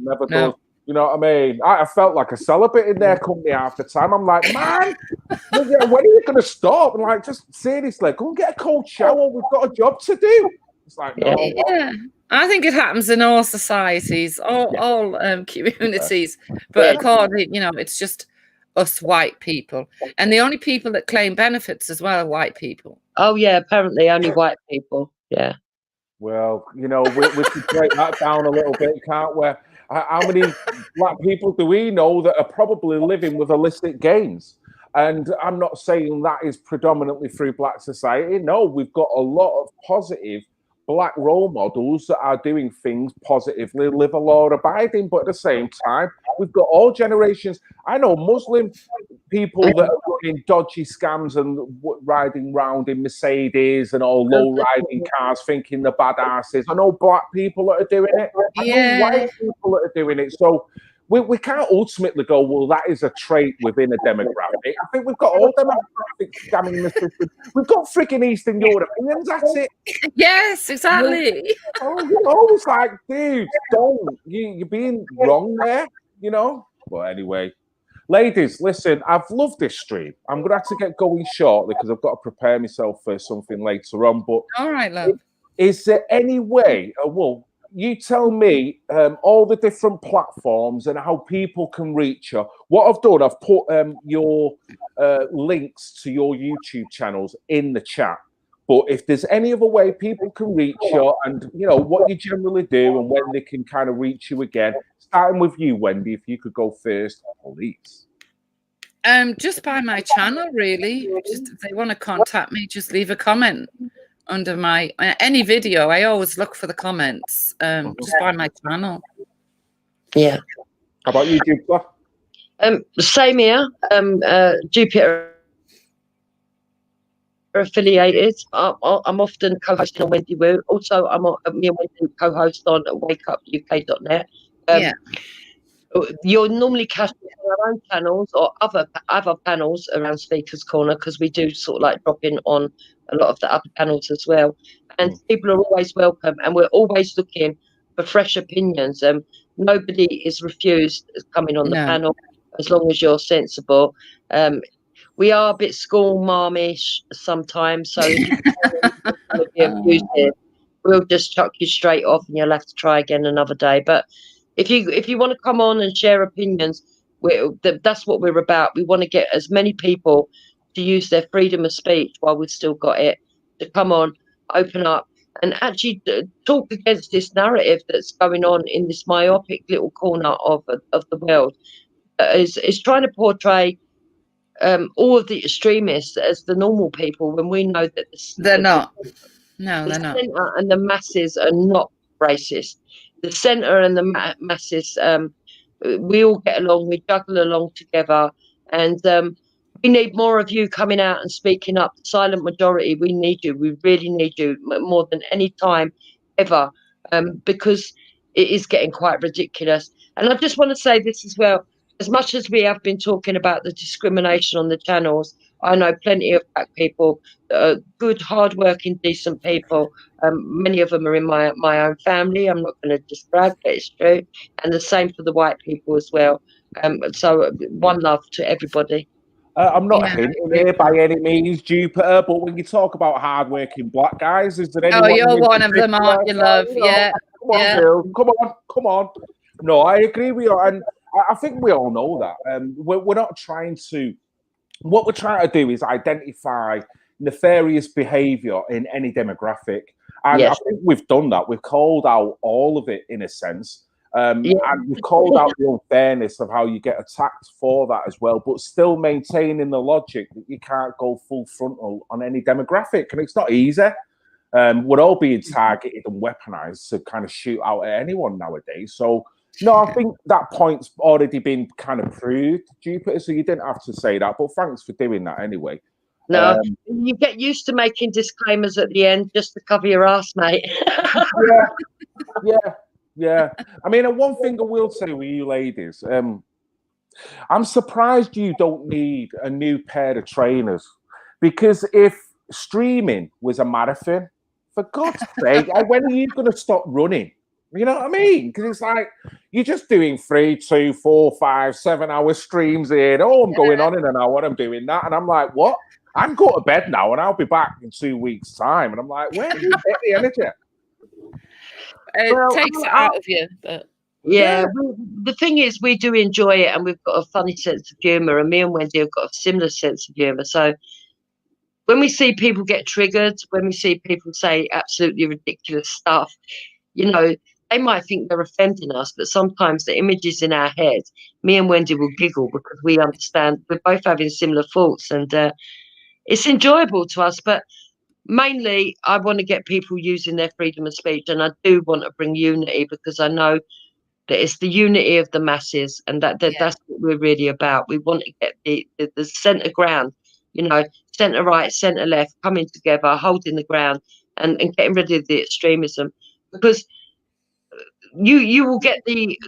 A: Never does. You know what I mean? I felt like a celibate in their company half the time. I'm like, man, when are you going to stop? And like, just seriously, go and get a cold shower. We've got a job to do. It's like, no.
D: Yeah. I think it happens in all societies, all communities. But according, it's just us white people. And the only people that claim benefits as well are white people.
E: Oh, yeah, apparently only white people. Yeah.
A: Well, we could break that down a little bit, can't we? How many Black people do we know that are probably living with illicit gains? And I'm not saying that is predominantly through Black society. No, we've got a lot of positive Black role models that are doing things positively, live a law abiding, but at the same time, we've got all generations. I know Muslim people that are running dodgy scams and riding around in Mercedes and all low riding cars thinking they're badasses. I know Black people that are doing it. I know white people that are doing it. So we can't ultimately go, well, that is a trait within a demographic. I think we've got all demographics scamming the system. We've got freaking Eastern Europeans, that's it.
D: Yes, exactly.
A: It's like, dude, you're being wrong there, But anyway, ladies, listen, I've loved this stream. I'm going to have to get going shortly because I've got to prepare myself for something later on. But
D: all right, love.
A: Is there any way, you tell me all the different platforms and how people can reach you. What I've done, I've put your links to your YouTube channels in the chat. But if there's any other way people can reach you and, what you generally do and when they can kind of reach you again, starting with you, Wendy, if you could go first, please.
D: Just by my channel, really. Just if they want to contact me, just leave a comment under my any video. I always look for the comments just by my channel.
E: Yeah.
A: How about you, Jupiter?
E: Same here. Jupiter affiliated. I'm often co-hosting on Wendy Woo. Also, me and Wendy co-host on wakeupuk.net. You'll normally catch our own channels or other panels around Speaker's Corner, because we do sort of like drop in on a lot of the other panels as well. And people are always welcome, and we're always looking for fresh opinions. Nobody is refused coming on the panel as long as you're sensible. We are a bit school marmish sometimes, so if you be abusive, we'll just chuck you straight off, and you'll have to try again another day. But if you want to come on and share opinions, that's what we're about. We want to get as many people to use their freedom of speech while we've still got it, to come on, open up, and actually talk against this narrative that's going on in this myopic little corner of the world. Is trying to portray all of the extremists as the normal people, when we know that
D: they're not. No, they're not.
E: Centre and the masses are not racist. The centre and the masses, we all get along, we juggle along together, and we need more of you coming out and speaking up. The silent majority, we need you. We really need you more than any time ever, because it is getting quite ridiculous. And I just want to say this as well. As much as we have been talking about the discrimination on the channels, I know plenty of black people that are good, hard-working, decent people. Many of them are in my own family. I'm not going to just brag, but it's true. And the same for the white people as well. So one love to everybody.
A: I'm not hinting here by any means, Jupiter, but when you talk about hard-working black guys, is there anyone?
D: Oh, you're one of them, aren't you, love? Yeah.
A: Come on, girl. Come on. No, I agree with you, and I think we all know that. We're not trying to. What we're trying to do is identify nefarious behaviour in any demographic, and I think we've done that. We've called out all of it in a sense, and we've called out the unfairness of how you get attacked for that as well, but still maintaining the logic that you can't go full frontal on any demographic, and it's not easy. We're all being targeted and weaponized to kind of shoot out at anyone nowadays. So. No, I think that point's already been kind of proved, Jupiter, so you didn't have to say that, but thanks for doing that anyway.
E: No, you get used to making disclaimers at the end just to cover your ass, mate.
A: Yeah. I mean, and one thing I will say with you ladies, I'm surprised you don't need a new pair of trainers, because if streaming was a marathon, for God's sake, when are you going to stop running? You know what I mean? Because it's like you're just doing 3, 2, 4, 5, 7 hour streams here. Oh, I'm going on in an hour. I'm doing that, and I'm like, what? I'm going to bed now, and I'll be back in 2 weeks' time. And I'm like, where do you get the energy?
D: It takes it out of you. But
E: yeah, the thing is, we do enjoy it, and we've got a funny sense of humour, and me and Wendy have got a similar sense of humour. So when we see people get triggered, when we see people say absolutely ridiculous stuff, you know, they might think they're offending us, but sometimes the images in our head, me and Wendy will giggle because we understand we're both having similar thoughts, and it's enjoyable to us. But mainly, I want to get people using their freedom of speech, and I do want to bring unity, because I know that it's the unity of the masses, and that's what we're really about. We want to get the centre ground, you know, centre right, centre left, coming together, holding the ground, and getting rid of the extremism, because you will get the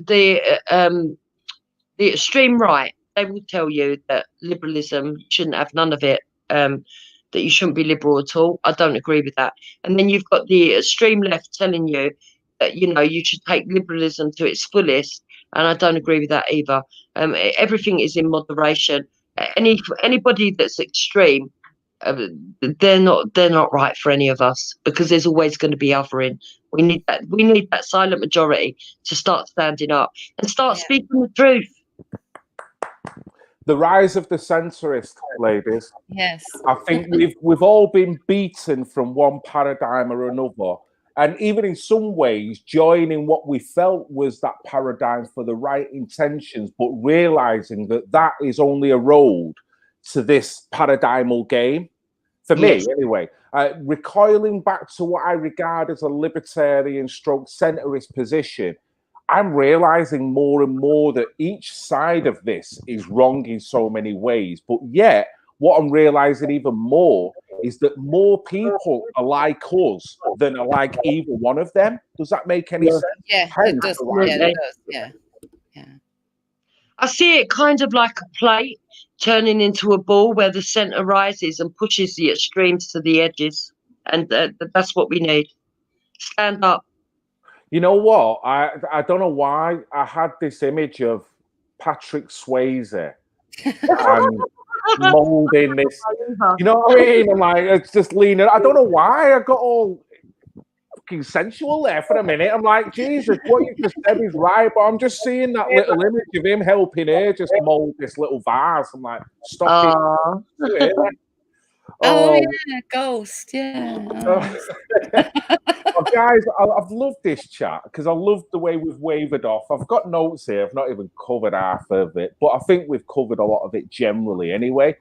E: extreme right. They will tell you that liberalism shouldn't have none of it, that you shouldn't be liberal at all. I don't agree with that. And then you've got the extreme left telling you that, you know, you should take liberalism to its fullest, and I don't agree with that either. Everything is in moderation. Anybody that's extreme, they're not right for any of us, because there's always going to be othering. We need that silent majority to start standing up and start speaking the truth.
A: The rise of the centrist, ladies.
D: Yes.
A: I think we've all been beaten from one paradigm or another, and even in some ways joining what we felt was that paradigm for the right intentions, but realizing that is only a road to this paradigmal game. For me, anyway, recoiling back to what I regard as a libertarian stroke centrist position, I'm realizing more and more that each side of this is wrong in so many ways. But yet, what I'm realizing even more is that more people are like us than are like either one of them. Does that make any sense?
D: Yeah, it does. Yeah, it does. Yeah.
E: I see it kind of like a plate turning into a ball where the centre rises and pushes the extremes to the edges. And that's what we need. Stand up.
A: You know what? I don't know why I had this image of Patrick Swayze and molding this. You know what I mean? I'm like, it's just leaning. I don't know why I got all fucking sensual there for a minute. I'm like, Jesus, what you just said is right, but I'm just seeing that little image of him helping her just mold this little vase. I'm like, stop it.
D: Oh, yeah, ghost, yeah.
A: Well, guys, I've loved this chat because I love the way we've wavered off. I've got notes here. I've not even covered half of it, but I think we've covered a lot of it generally anyway.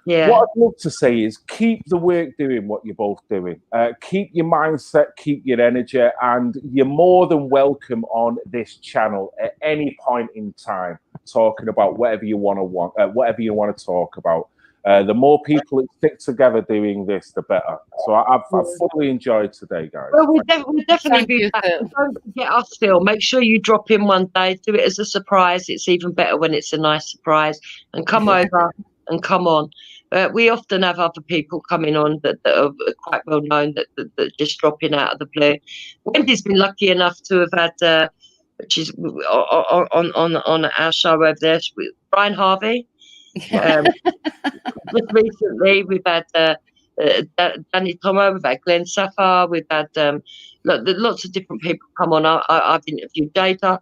E: Yeah.
A: What I'd love to say is keep the work doing what you're both doing. Keep your mindset, keep your energy, and you're more than welcome on this channel at any point in time, talking about whatever you want to talk about. The more people that stick together doing this, the better. So I've fully enjoyed today, guys.
E: Well, we'll definitely be back. Don't forget us still. Make sure you drop in one day. Do it as a surprise. It's even better when it's a nice surprise. And come over and come on. We often have other people coming on that are quite well known that just drop in out of the blue. Wendy's been lucky enough to have had, which is on our show over there, Brian Harvey. Just recently, we've had Danny Tomo, we've had Glenn Safar, we've had lots of different people come on. I've interviewed Data.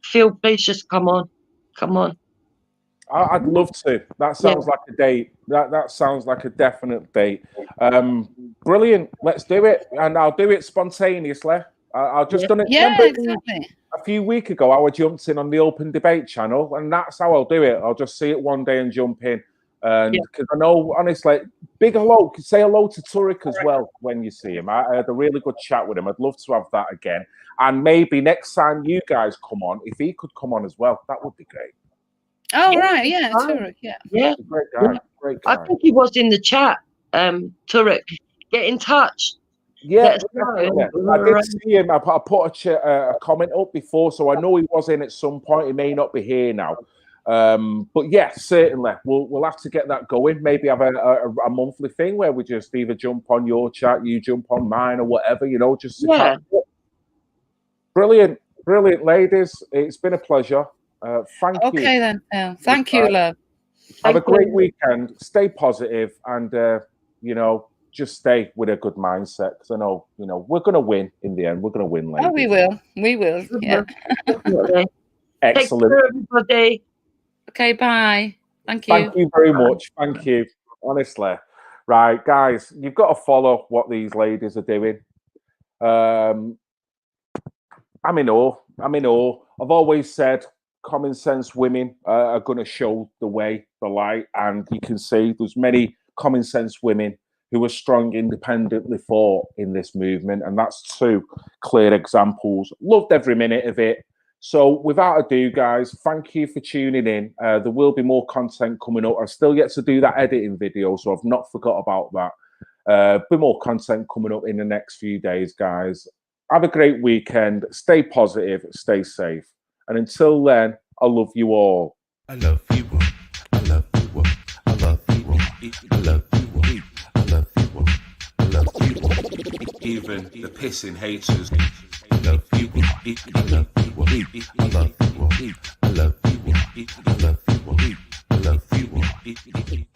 E: Phil, please just come on. Come on.
A: I'd love to. That sounds like a date. That sounds like a definite date. Brilliant. Let's do it. And I'll do it spontaneously. I've just done it.
D: Yeah, exactly.
A: A few weeks ago, I jumped in on the Open Debate channel, and that's how I'll do it. I'll just see it one day and jump in. Because I know, honestly, big hello. Say hello to Turek as well when you see him. I had a really good chat with him. I'd love to have that again. And maybe next time you guys come on, if he could come on as well, that would be great.
D: Oh, right. Yeah, Turek.
E: Yeah.
A: Great guy. Great guy.
E: I think he was in the chat. Turek, get in touch.
A: Yeah, I did see him. I put a comment up before, so I know he was in at some point. He may not be here now. But yeah, certainly we'll have to get that going. Maybe have a monthly thing where we just either jump on your chat, you jump on mine, or whatever. You know, just brilliant, ladies. It's been a pleasure. Thank you.
D: Okay then. Thank you, love.
A: Have a great weekend. Stay positive, and you know, just stay with a good mindset, because I know, you know, we're going to win in the end. We're going to win, ladies.
D: Oh, we will. We will. Yeah.
A: Excellent.
E: Take care, everybody.
D: Okay, bye. Thank you.
A: Thank you very much. Thank you. Honestly. Right, guys, you've got to follow what these ladies are doing. I'm in awe. I'm in awe. I've always said common sense women are going to show the way, the light, and you can see there's many common sense women who are strong, independently fought in this movement, and that's two clear examples. Loved every minute of it. So without ado, guys, thank you for tuning in. There will be more content coming up. I still get to do that editing video, so I've not forgot about that. Be more content coming up in the next few days, guys. Have a great weekend. Stay positive, stay safe. And until then, I love you all.
H: I love you all. I love you all. I love you all. I love you all. I love you all. I love you all.
B: Even the pissing haters.
H: I love you all. I love you all. I love you all. I love you all. I love you all. I love you all.